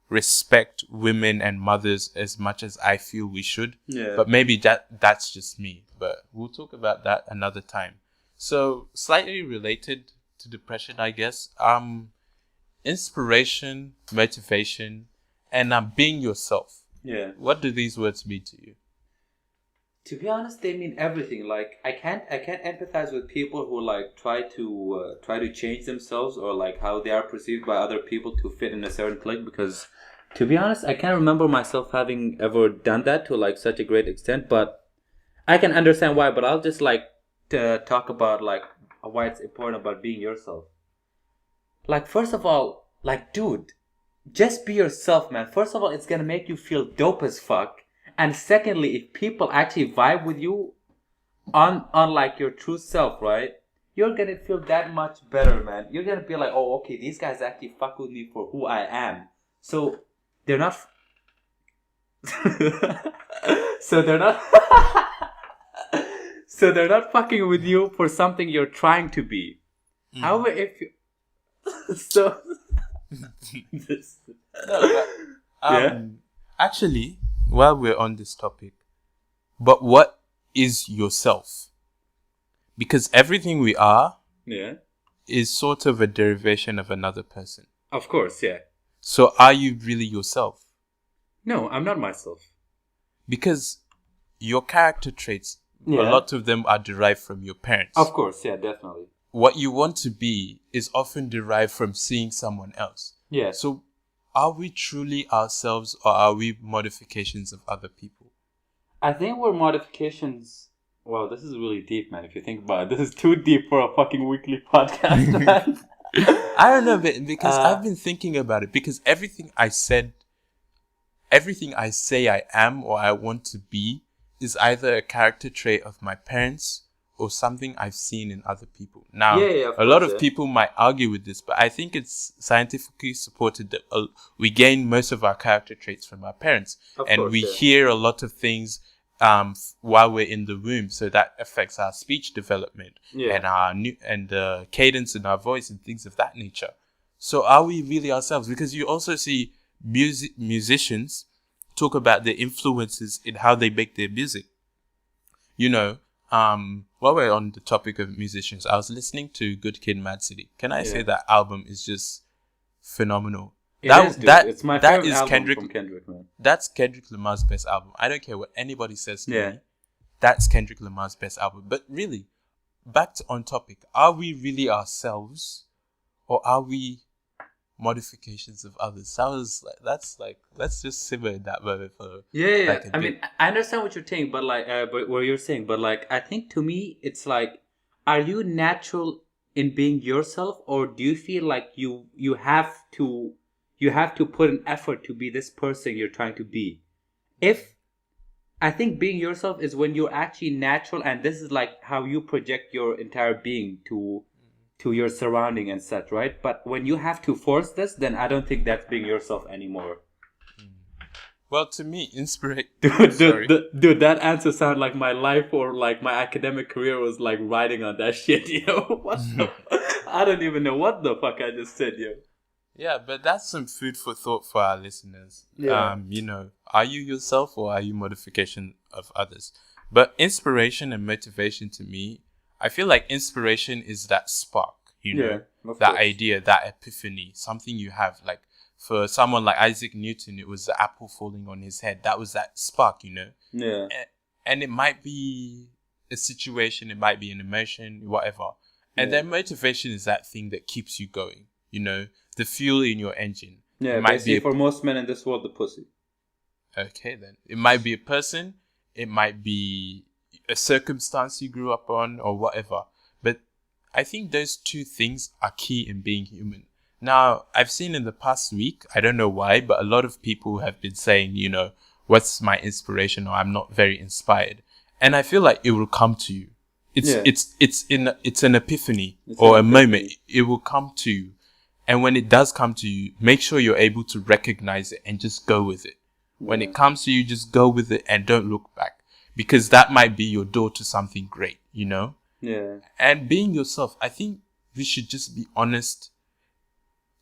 respect women and mothers as much as I feel we should.
Yeah.
But maybe that's just me. But we'll talk about that another time. So slightly related to depression, I guess. Inspiration, motivation, and being yourself.
Yeah.
What do these words mean to you?
To be honest, they mean everything. Like I can't empathize with people who like try to change themselves, or like how they are perceived by other people to fit in a certain clique, because to be honest, I can't remember myself having ever done that to like such a great extent, but I can understand why. But I'll just like to talk about like why it's important about being yourself. Like, first of all, like, dude, just be yourself, man. First of all, it's gonna make you feel dope as fuck. And secondly, if people actually vibe with you on like your true self, right? You're gonna feel that much better, man. You're gonna be like, oh, okay, these guys actually fuck with me for who I am. So they're not. so they're not. So they're not fucking with you for something you're trying to be. However, if you so this...
No, but, actually, while we're on this topic, but what is yourself? Because everything we are is sort of a derivation of another person.
Of course, yeah.
So are you really yourself?
No, I'm not myself.
Because your character traits, a lot of them are derived from your parents.
Of course, yeah, definitely.
What you want to be is often derived from seeing someone else.
Yeah.
So are we truly ourselves, or are we modifications of other people?
I think we're modifications. Wow, this is really deep, man. If you think about it, this is too deep for a fucking weekly podcast, man.
I don't know, because I've been thinking about it. Because everything I say I am or I want to be is either a character trait of my parents or something I've seen in other people. Now, a lot of people might argue with this, but I think it's scientifically supported that we gain most of our character traits from our parents. We hear a lot of things while we're in the womb, so that affects our speech development and the cadence in our voice and things of that nature. So are we really ourselves? Because you also see musicians talk about their influences in how they make their music. You know, while we're on the topic of musicians, I was listening to Good Kid, Mad City. Can I say that album is just phenomenal?
It's my favorite album from Kendrick, man.
That's Kendrick Lamar's best album. I don't care what anybody says to me. That's Kendrick Lamar's best album. But really, back to on topic, are we really ourselves, or are we modifications of others? Let's just simmer in that moment for
I mean, I understand what you're saying, but like what you're saying, but like I think to me it's like, are you natural in being yourself, or do you feel like you have to put an effort to be this person you're trying to be? I think being yourself is when you're actually natural, and this is like how you project your entire being to your surrounding and such, right? But when you have to force this, then I don't think that's being yourself anymore.
Well, to me, inspiration...
Dude, that answer sounded like my life or like my academic career was like riding on that shit, What the... I don't even know what the fuck I just said,
Yeah, but that's some food for thought for our listeners.
Yeah.
Are you yourself, or are you modification of others? But inspiration and motivation, to me, I feel like inspiration is that spark, that course. Idea, that epiphany, something you have. Like for someone like Isaac Newton, it was the apple falling on his head. That was that spark,
Yeah.
And it might be a situation, it might be an emotion, whatever. And then motivation is that thing that keeps you going, the fuel in your engine.
Yeah, it might be for most men in this world, the pussy.
Okay, then. It might be a person, it might be a circumstance you grew up on, or whatever. But I think those two things are key in being human. Now, I've seen in the past week, I don't know why, but a lot of people have been saying, what's my inspiration, or I'm not very inspired. And I feel like it will come to you. It's an epiphany or a moment. It will come to you. And when it does come to you, make sure you're able to recognize it and just go with it. Yeah. When it comes to you, just go with it and don't look back, because that might be your door to something great, you know?
Yeah.
And being yourself, I think we should just be honest.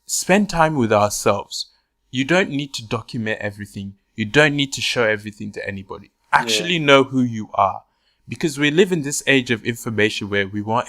Spend time with ourselves. You don't need to document everything. You don't need to show everything to anybody. Actually know who you are. Because we live in this age of information where we want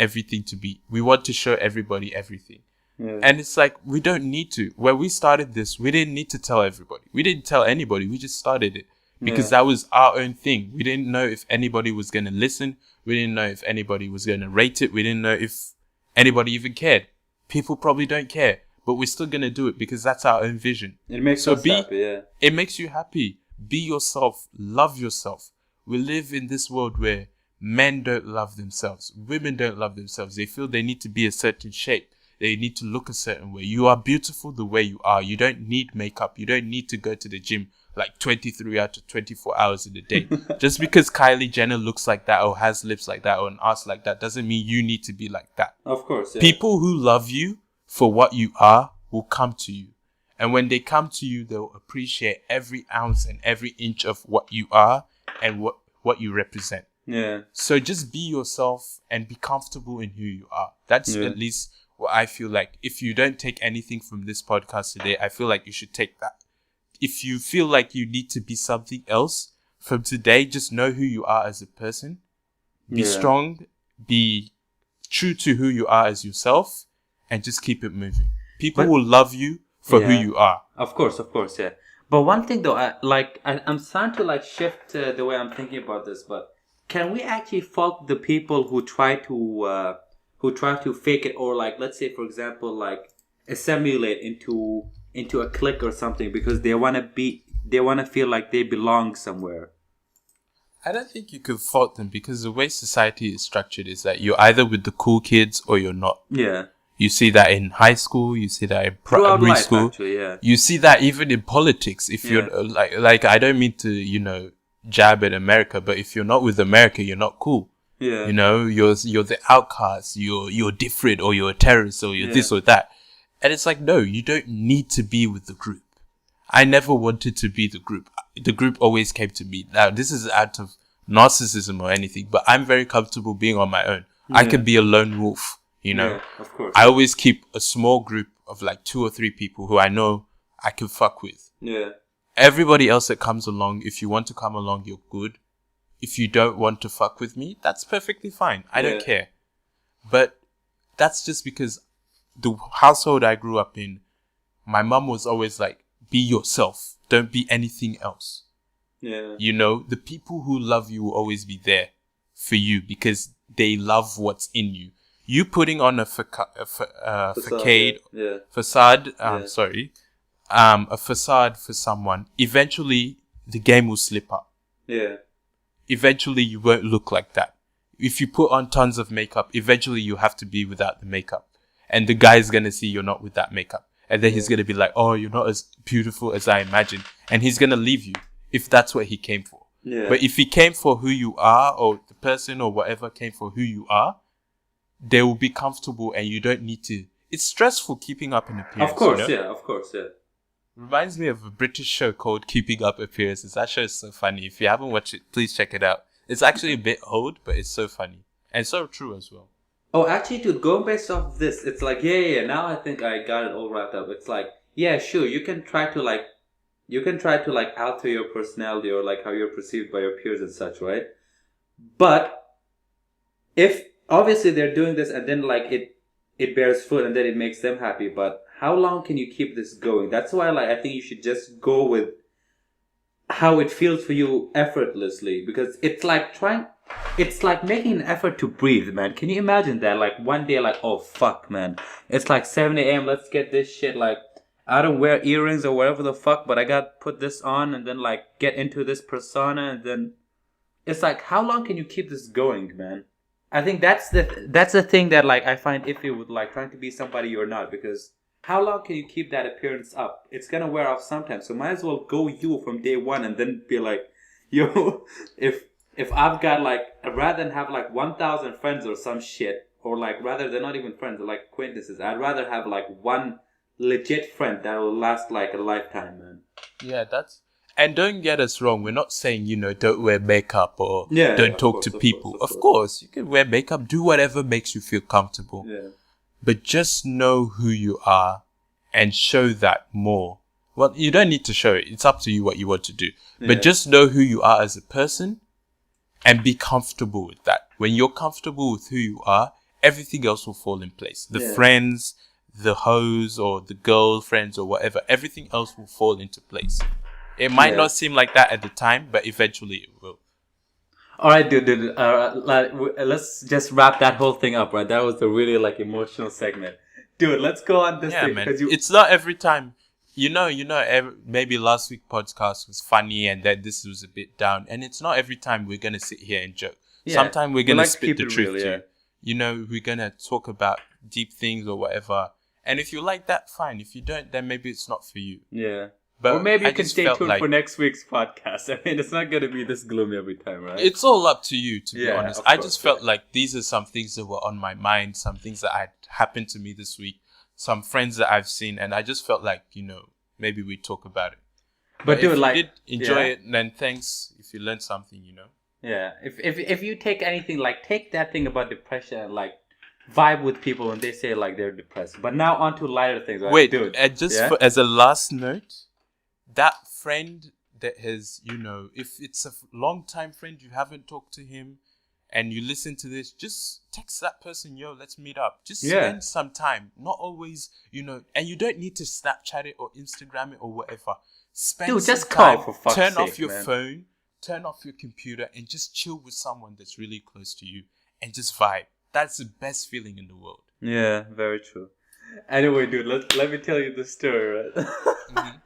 we want to show everybody everything. Yeah. And it's like, we don't need to. When we started this, we didn't need to tell everybody. We didn't tell anybody. We just started it. Because that was our own thing. We didn't know if anybody was going to listen. We didn't know if anybody was going to rate it. We didn't know if anybody even cared. People probably don't care. But we're still going to do it because that's our own vision.
It makes us happy, yeah.
It makes you happy. Be yourself. Love yourself. We live in this world where men don't love themselves. Women don't love themselves. They feel they need to be a certain shape. They need to look a certain way. You are beautiful the way you are. You don't need makeup. You don't need to go to the gym like 23 out of 24 hours in a day. Just because Kylie Jenner looks like that or has lips like that or an ass like that doesn't mean you need to be like that.
Of course, yeah.
People who love you for what you are will come to you. And when they come to you, they'll appreciate every ounce and every inch of what you are and what you represent.
Yeah.
So just be yourself and be comfortable in who you are. That's at least what I feel like. If you don't take anything from this podcast today, I feel like you should take that. If you feel like you need to be something else from today, just know who you are as a person. Be strong. Be true to who you are as yourself. And just keep it moving. People will love you for who you are.
Of course, yeah. But one thing though, I'm starting to like shift the way I'm thinking about this. But can we actually fault the people who try to fake it, or like, let's say for example, like assimilate into a clique or something because they want to feel like they belong somewhere?
I don't think you could fault them, because the way society is structured is that you're either with the cool kids or you're not.
Yeah.
You see that in high school. You see that in primary school.
Actually, yeah.
You see that even in politics. If you're like, I don't mean to, jab at America, but if you're not with America, you're not cool.
Yeah.
You're the outcast. You're different, or you're a terrorist, or you're this or that. And it's like, no, you don't need to be with the group. I never wanted to be the group. The group always came to me. Now, this is out of narcissism or anything, but I'm very comfortable being on my own. Yeah. I could be a lone wolf.
Of course.
I always keep a small group of like 2 or 3 people who I know I can fuck with.
Yeah.
Everybody else that comes along, if you want to come along, you're good. If you don't want to fuck with me, that's perfectly fine. I don't care. But that's just because the household I grew up in, my mom was always like, be yourself. Don't be anything else.
Yeah.
The people who love you will always be there for you because they love what's in you. You putting on a facade, a facade for someone, eventually the game will slip up.
Yeah.
Eventually you won't look like that. If you put on tons of makeup, eventually you have to be without the makeup. And the guy's going to see you're not with that makeup. And then he's going to be like, oh, you're not as beautiful as I imagined. And he's going to leave you if that's what he came for.
Yeah.
But if he came for who you are, or the person or whatever came for who you are, they will be comfortable, and you don't need to. It's stressful keeping up an appearance.
Of course, Of course, yeah.
Reminds me of a British show called Keeping Up Appearances. That show is so funny. If you haven't watched it, please check it out. It's actually a bit old, but it's so funny. And so true as well.
Oh, actually, dude, going based off this, it's like, now I think I got it all wrapped up. It's like, sure, you can try to alter your personality or like how you're perceived by your peers and such, right? But if obviously they're doing this and then like it bears fruit and then it makes them happy, but how long can you keep this going? That's why I think you should just go with how it feels for you effortlessly, because it's like making an effort to breathe, man. Can you imagine that? Like one day, like, oh fuck, man, it's like 7 a.m. Let's get this shit. Like, I don't wear earrings or whatever the fuck, but I got put this on and then like get into this persona, and then it's like, how long can you keep this going, man? I think that's the thing that like I find iffy with like trying to be somebody you're not, because how long can you keep that appearance up? It's gonna wear off sometime. So might as well go you from day one and then be like, yo, if if I've got like, rather than have like 1,000 friends or some shit, or like rather they're not even friends, they're like acquaintances. I'd rather have like one legit friend that will last like a lifetime, man.
Yeah, and don't get us wrong. We're not saying, don't wear makeup or don't talk to people. Of course, you can wear makeup, do whatever makes you feel comfortable.
Yeah.
But just know who you are and show that more. Well, you don't need to show it. It's up to you what you want to do. Yeah. But just know who you are as a person and be comfortable with that. When you're comfortable with who you are, everything else will fall in place. The friends, the hoes or the girlfriends or whatever, everything else will fall into place. It might not seem like that at the time, but eventually it will.
All right, dude. Let's just wrap that whole thing up, right? That was the really like emotional segment. Dude, let's go on this thing.
Man. It's not every time. Maybe last week's podcast was funny and then this was a bit down. And it's not every time we're going to sit here and joke. Yeah. Sometimes we're going to spit the truth too. We're going to talk about deep things or whatever. And if you like that, fine. If you don't, then maybe it's not for you.
Yeah. But or maybe you can stay tuned for next week's podcast. I mean, it's not going to be this gloomy every time, right?
It's all up to you, to be honest. I just felt like these are some things that were on my mind, some things that had happened to me this week, some friends that I've seen, and I just felt like, maybe we talk about it. But dude, if you did enjoy it, then thanks. If you learned something,
Yeah. If you take anything, like take that thing about depression and like vibe with people when they say like they're depressed. But now on to lighter things. Right?
Wait, dude. As a last note, that friend that has, if it's a long time friend, you haven't talked to him and you listen to this, just text that person, yo, let's meet up. Just spend some time. Not always, and you don't need to Snapchat it or Instagram it or whatever. Spend some time.
Call for fuck's sake,
turn off your phone, turn off your computer and just chill with someone that's really close to you and just vibe. That's the best feeling in the world.
Yeah, very true. Anyway, dude, let me tell you the story, right?
Mm-hmm.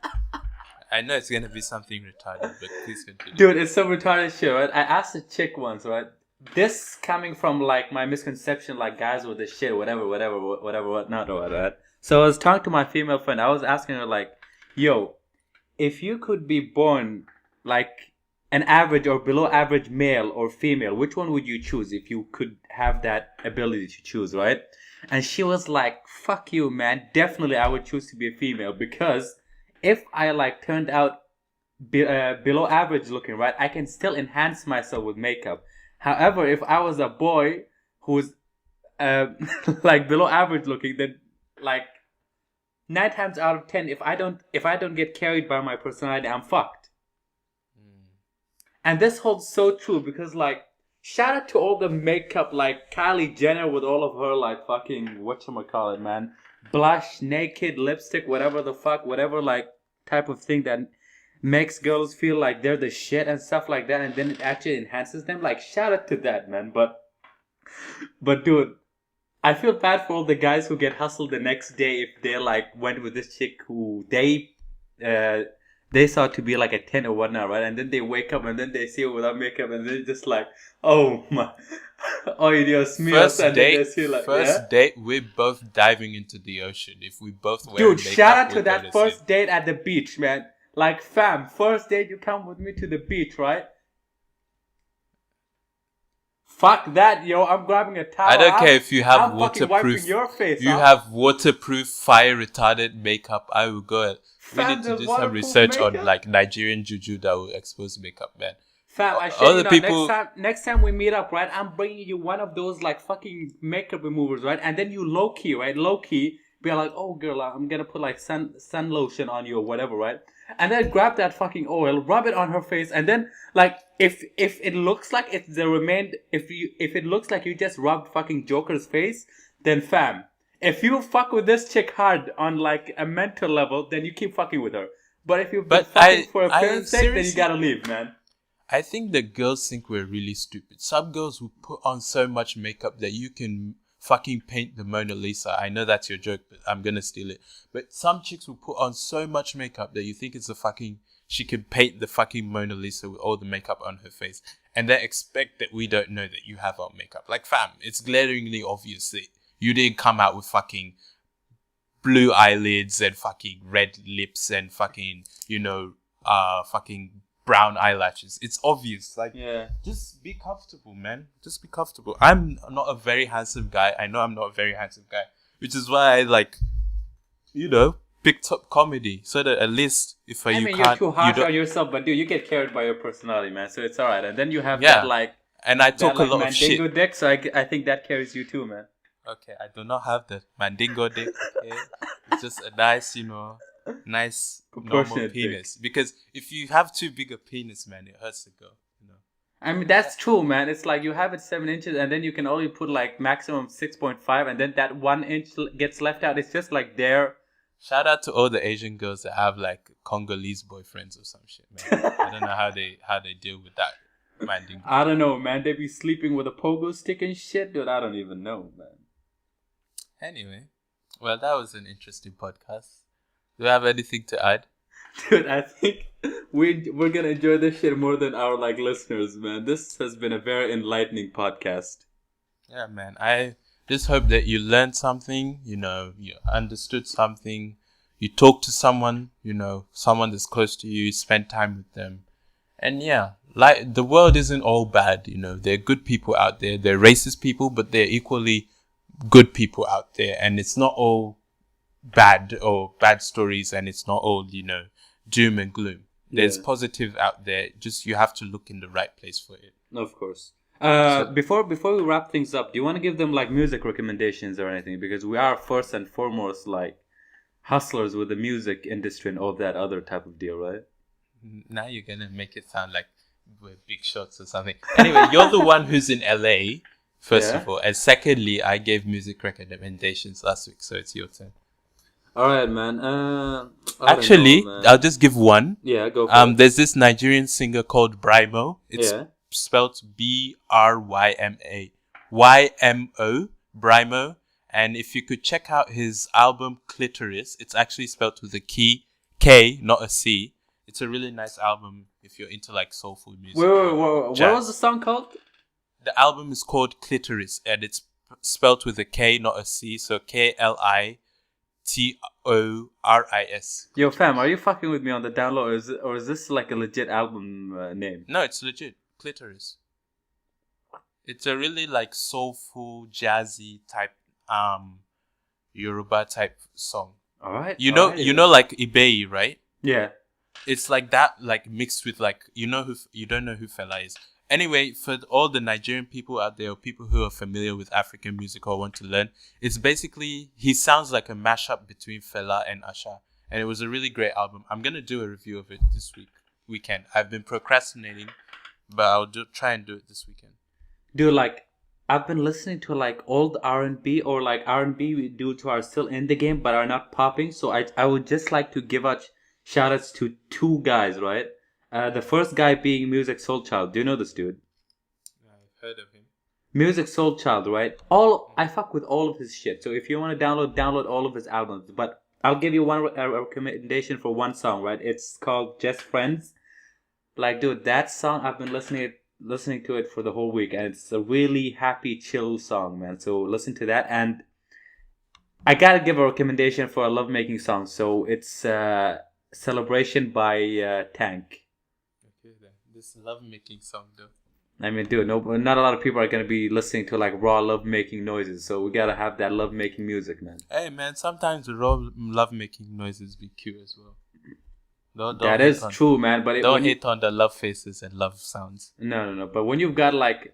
I know it's going to be something retarded, but please continue.
Dude, it's some retarded shit, right? I asked a chick once, right? This coming from, like, my misconception, like, guys with the shit, whatever, whatnot, or right? So I was talking to my female friend. I was asking her, like, yo, if you could be born, like, an average or below average male or female, which one would you choose if you could have that ability to choose, right? And she was like, fuck you, man. Definitely I would choose to be a female because if I like turned out below average looking, right, I can still enhance myself with makeup. However, if I was a boy who's like below average looking, then like 9 times out of 10, if I don't get carried by my personality, I'm fucked. And this holds so true because like shout out to all the makeup like Kylie Jenner with all of her like fucking whatchamacallit, man. Blush, naked, lipstick, whatever the fuck, whatever like type of thing that makes girls feel like they're the shit and stuff like that, and then it actually enhances them. Like shout out to that, man. But dude, I feel bad for all the guys who get hustled the next day if they like went with this chick who they saw to be like a 10 or whatnot, right? And then they wake up and then they see her without makeup and they're just like, oh my, oh Dios mío.
First date, we're both diving into the ocean. If we both wear
dude,
makeup,
shout out to that first date at the beach, man. Like fam, first date you come with me to the beach, right? Fuck that, yo! I'm grabbing a towel.
I don't care if you have waterproof.
Your face,
you have waterproof, fire retardant makeup. I will go. We need to do some research on like Nigerian juju that will expose makeup, man.
Fam, I should people... next time we meet up, right? I'm bringing you one of those like fucking makeup removers, right? And then you low key be like, oh girl, I'm gonna put like sun lotion on you or whatever, right? And then grab that fucking oil, rub it on her face, and then like if it looks like if it looks like you just rubbed fucking Joker's face, then fam, if you fuck with this chick hard on like a mental level, then you keep fucking with her. But if you've been fucking for appearance sake, then you gotta leave, man.
I think the girls think we're really stupid. Some girls will put on so much makeup that you can fucking paint the Mona Lisa. I know that's your joke, but I'm gonna steal it. But some chicks will put on so much makeup that you think it's she can paint the fucking Mona Lisa with all the makeup on her face. And they expect that we don't know that you have our makeup. Like fam, it's glaringly obvious that you didn't come out with fucking blue eyelids and fucking red lips and fucking, fucking brown eyelashes. It's obvious. Like, just be comfortable, man. Just be comfortable. I'm not a very handsome guy. I know I'm not a very handsome guy, which is why I like, picked up comedy so that at least if
you're too harsh on yourself, but dude, you get carried by your personality, man. So it's alright. And then you have that like,
and I talk a lot of shit.
Mandingo dick, so I think that carries you too, man.
Okay, I do not have the Mandingo dick. Okay, it's just a nice, nice normal penis. Dick. Because if you have too big a penis, man, it hurts the girl.
I mean, that's true, man. It's like you have it 7 inches, and then you can only put like maximum 6.5, and then that 1 inch gets left out. It's just like there.
Shout out to all the Asian girls that have like Congolese boyfriends or some shit, man. I don't know how they deal with that. Mandingo.
I don't know, man. They be sleeping with a pogo stick and shit, dude. I don't even know, man.
Anyway, well, that was an interesting podcast. Do you have anything to add?
Dude, I think we're gonna enjoy this shit more than our like listeners, man. This has been a very enlightening podcast.
Yeah, man. I just hope that you learned something, you understood something, you talked to someone, someone that's close to you, spend time with them. And like the world isn't all bad, there are good people out there. There are racist people, but there are equally good people out there. And it's not all bad or bad stories, and it's not all, doom and gloom. There's positive out there. Just you have to look in the right place for it.
Of course. Before we wrap things up, do you want to give them like music recommendations or anything? Because we are first and foremost like hustlers with the music industry and all that other type of deal, right?
Now you're gonna make it sound like we're big shots or something. Anyway, you're the one who's in LA, first of all, and secondly, I gave music recommendations last week, so it's your turn.
All right, man.
Actually, I'll just give one.
Yeah, go for it.
There's this Nigerian singer called Brymo. It's spelled BRYMO, Brymo. And if you could check out his album Clitoris, it's actually spelled with a K, not a C. It's a really nice album if you're into like soulful music.
What was the song called?
The album is called Clitoris, and it's spelled with a K, not a C. So KLITORIS.
Yo, fam, are you fucking with me on the download, or is this like a legit album name?
No, it's legit. Clitoris. It's a really like soulful, jazzy type, Yoruba type song.
All right.
You know like Ibei, right?
Yeah.
It's like that, like mixed with like you don't know who Fela is. Anyway, for all the Nigerian people out there, or people who are familiar with African music or want to learn, it's basically he sounds like a mashup between Fela and Asha, and it was a really great album. I'm gonna do a review of it this weekend. I've been procrastinating, but I'll try and do it this weekend. Dude,
like I've been listening to like old R&B or like R&B dudes who are still in the game but are not popping. So I would just like to give out shout outs to two guys, right? The first guy being Music Soul Child. Do you know this dude?
I've heard of him.
Music Soul Child, right? I fuck with all of his shit. So if you want to download all of his albums. But I'll give you one recommendation for one song, right? It's called Just Friends. Like, dude, that song I've been listening to it for the whole week, and it's a really happy, chill song, man. So listen to that. And I gotta give a recommendation for a lovemaking song. So it's Celebration by Tank.
This love-making song, though.
I mean, dude, not a lot of people are going to be listening to, like, raw love-making noises. So we got to have that love-making music, man.
Hey, man, sometimes the raw love-making noises be cute as well. Don't
that is true, man. But
don't hate on the love faces and love sounds.
No. But when you've got, like...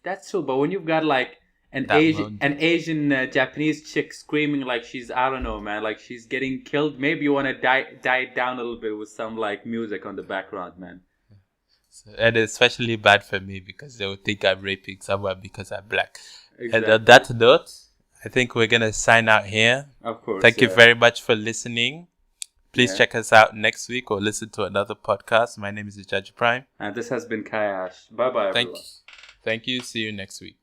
that's true. But when you've got, like, an Asian Japanese chick screaming like she's, I don't know, man, like she's getting killed, maybe you want to die it down a little bit with some, like, music on the background, man.
And it's especially bad for me because they will think I'm raping someone because I'm black.
Exactly.
And on that note, I think we're going to sign out here.
Of course.
Thank you very much for listening. Please check us out next week or listen to another podcast. My name is Judge Prime.
And this has been Kayash. Bye-bye, everyone.
Thank you. See you next week.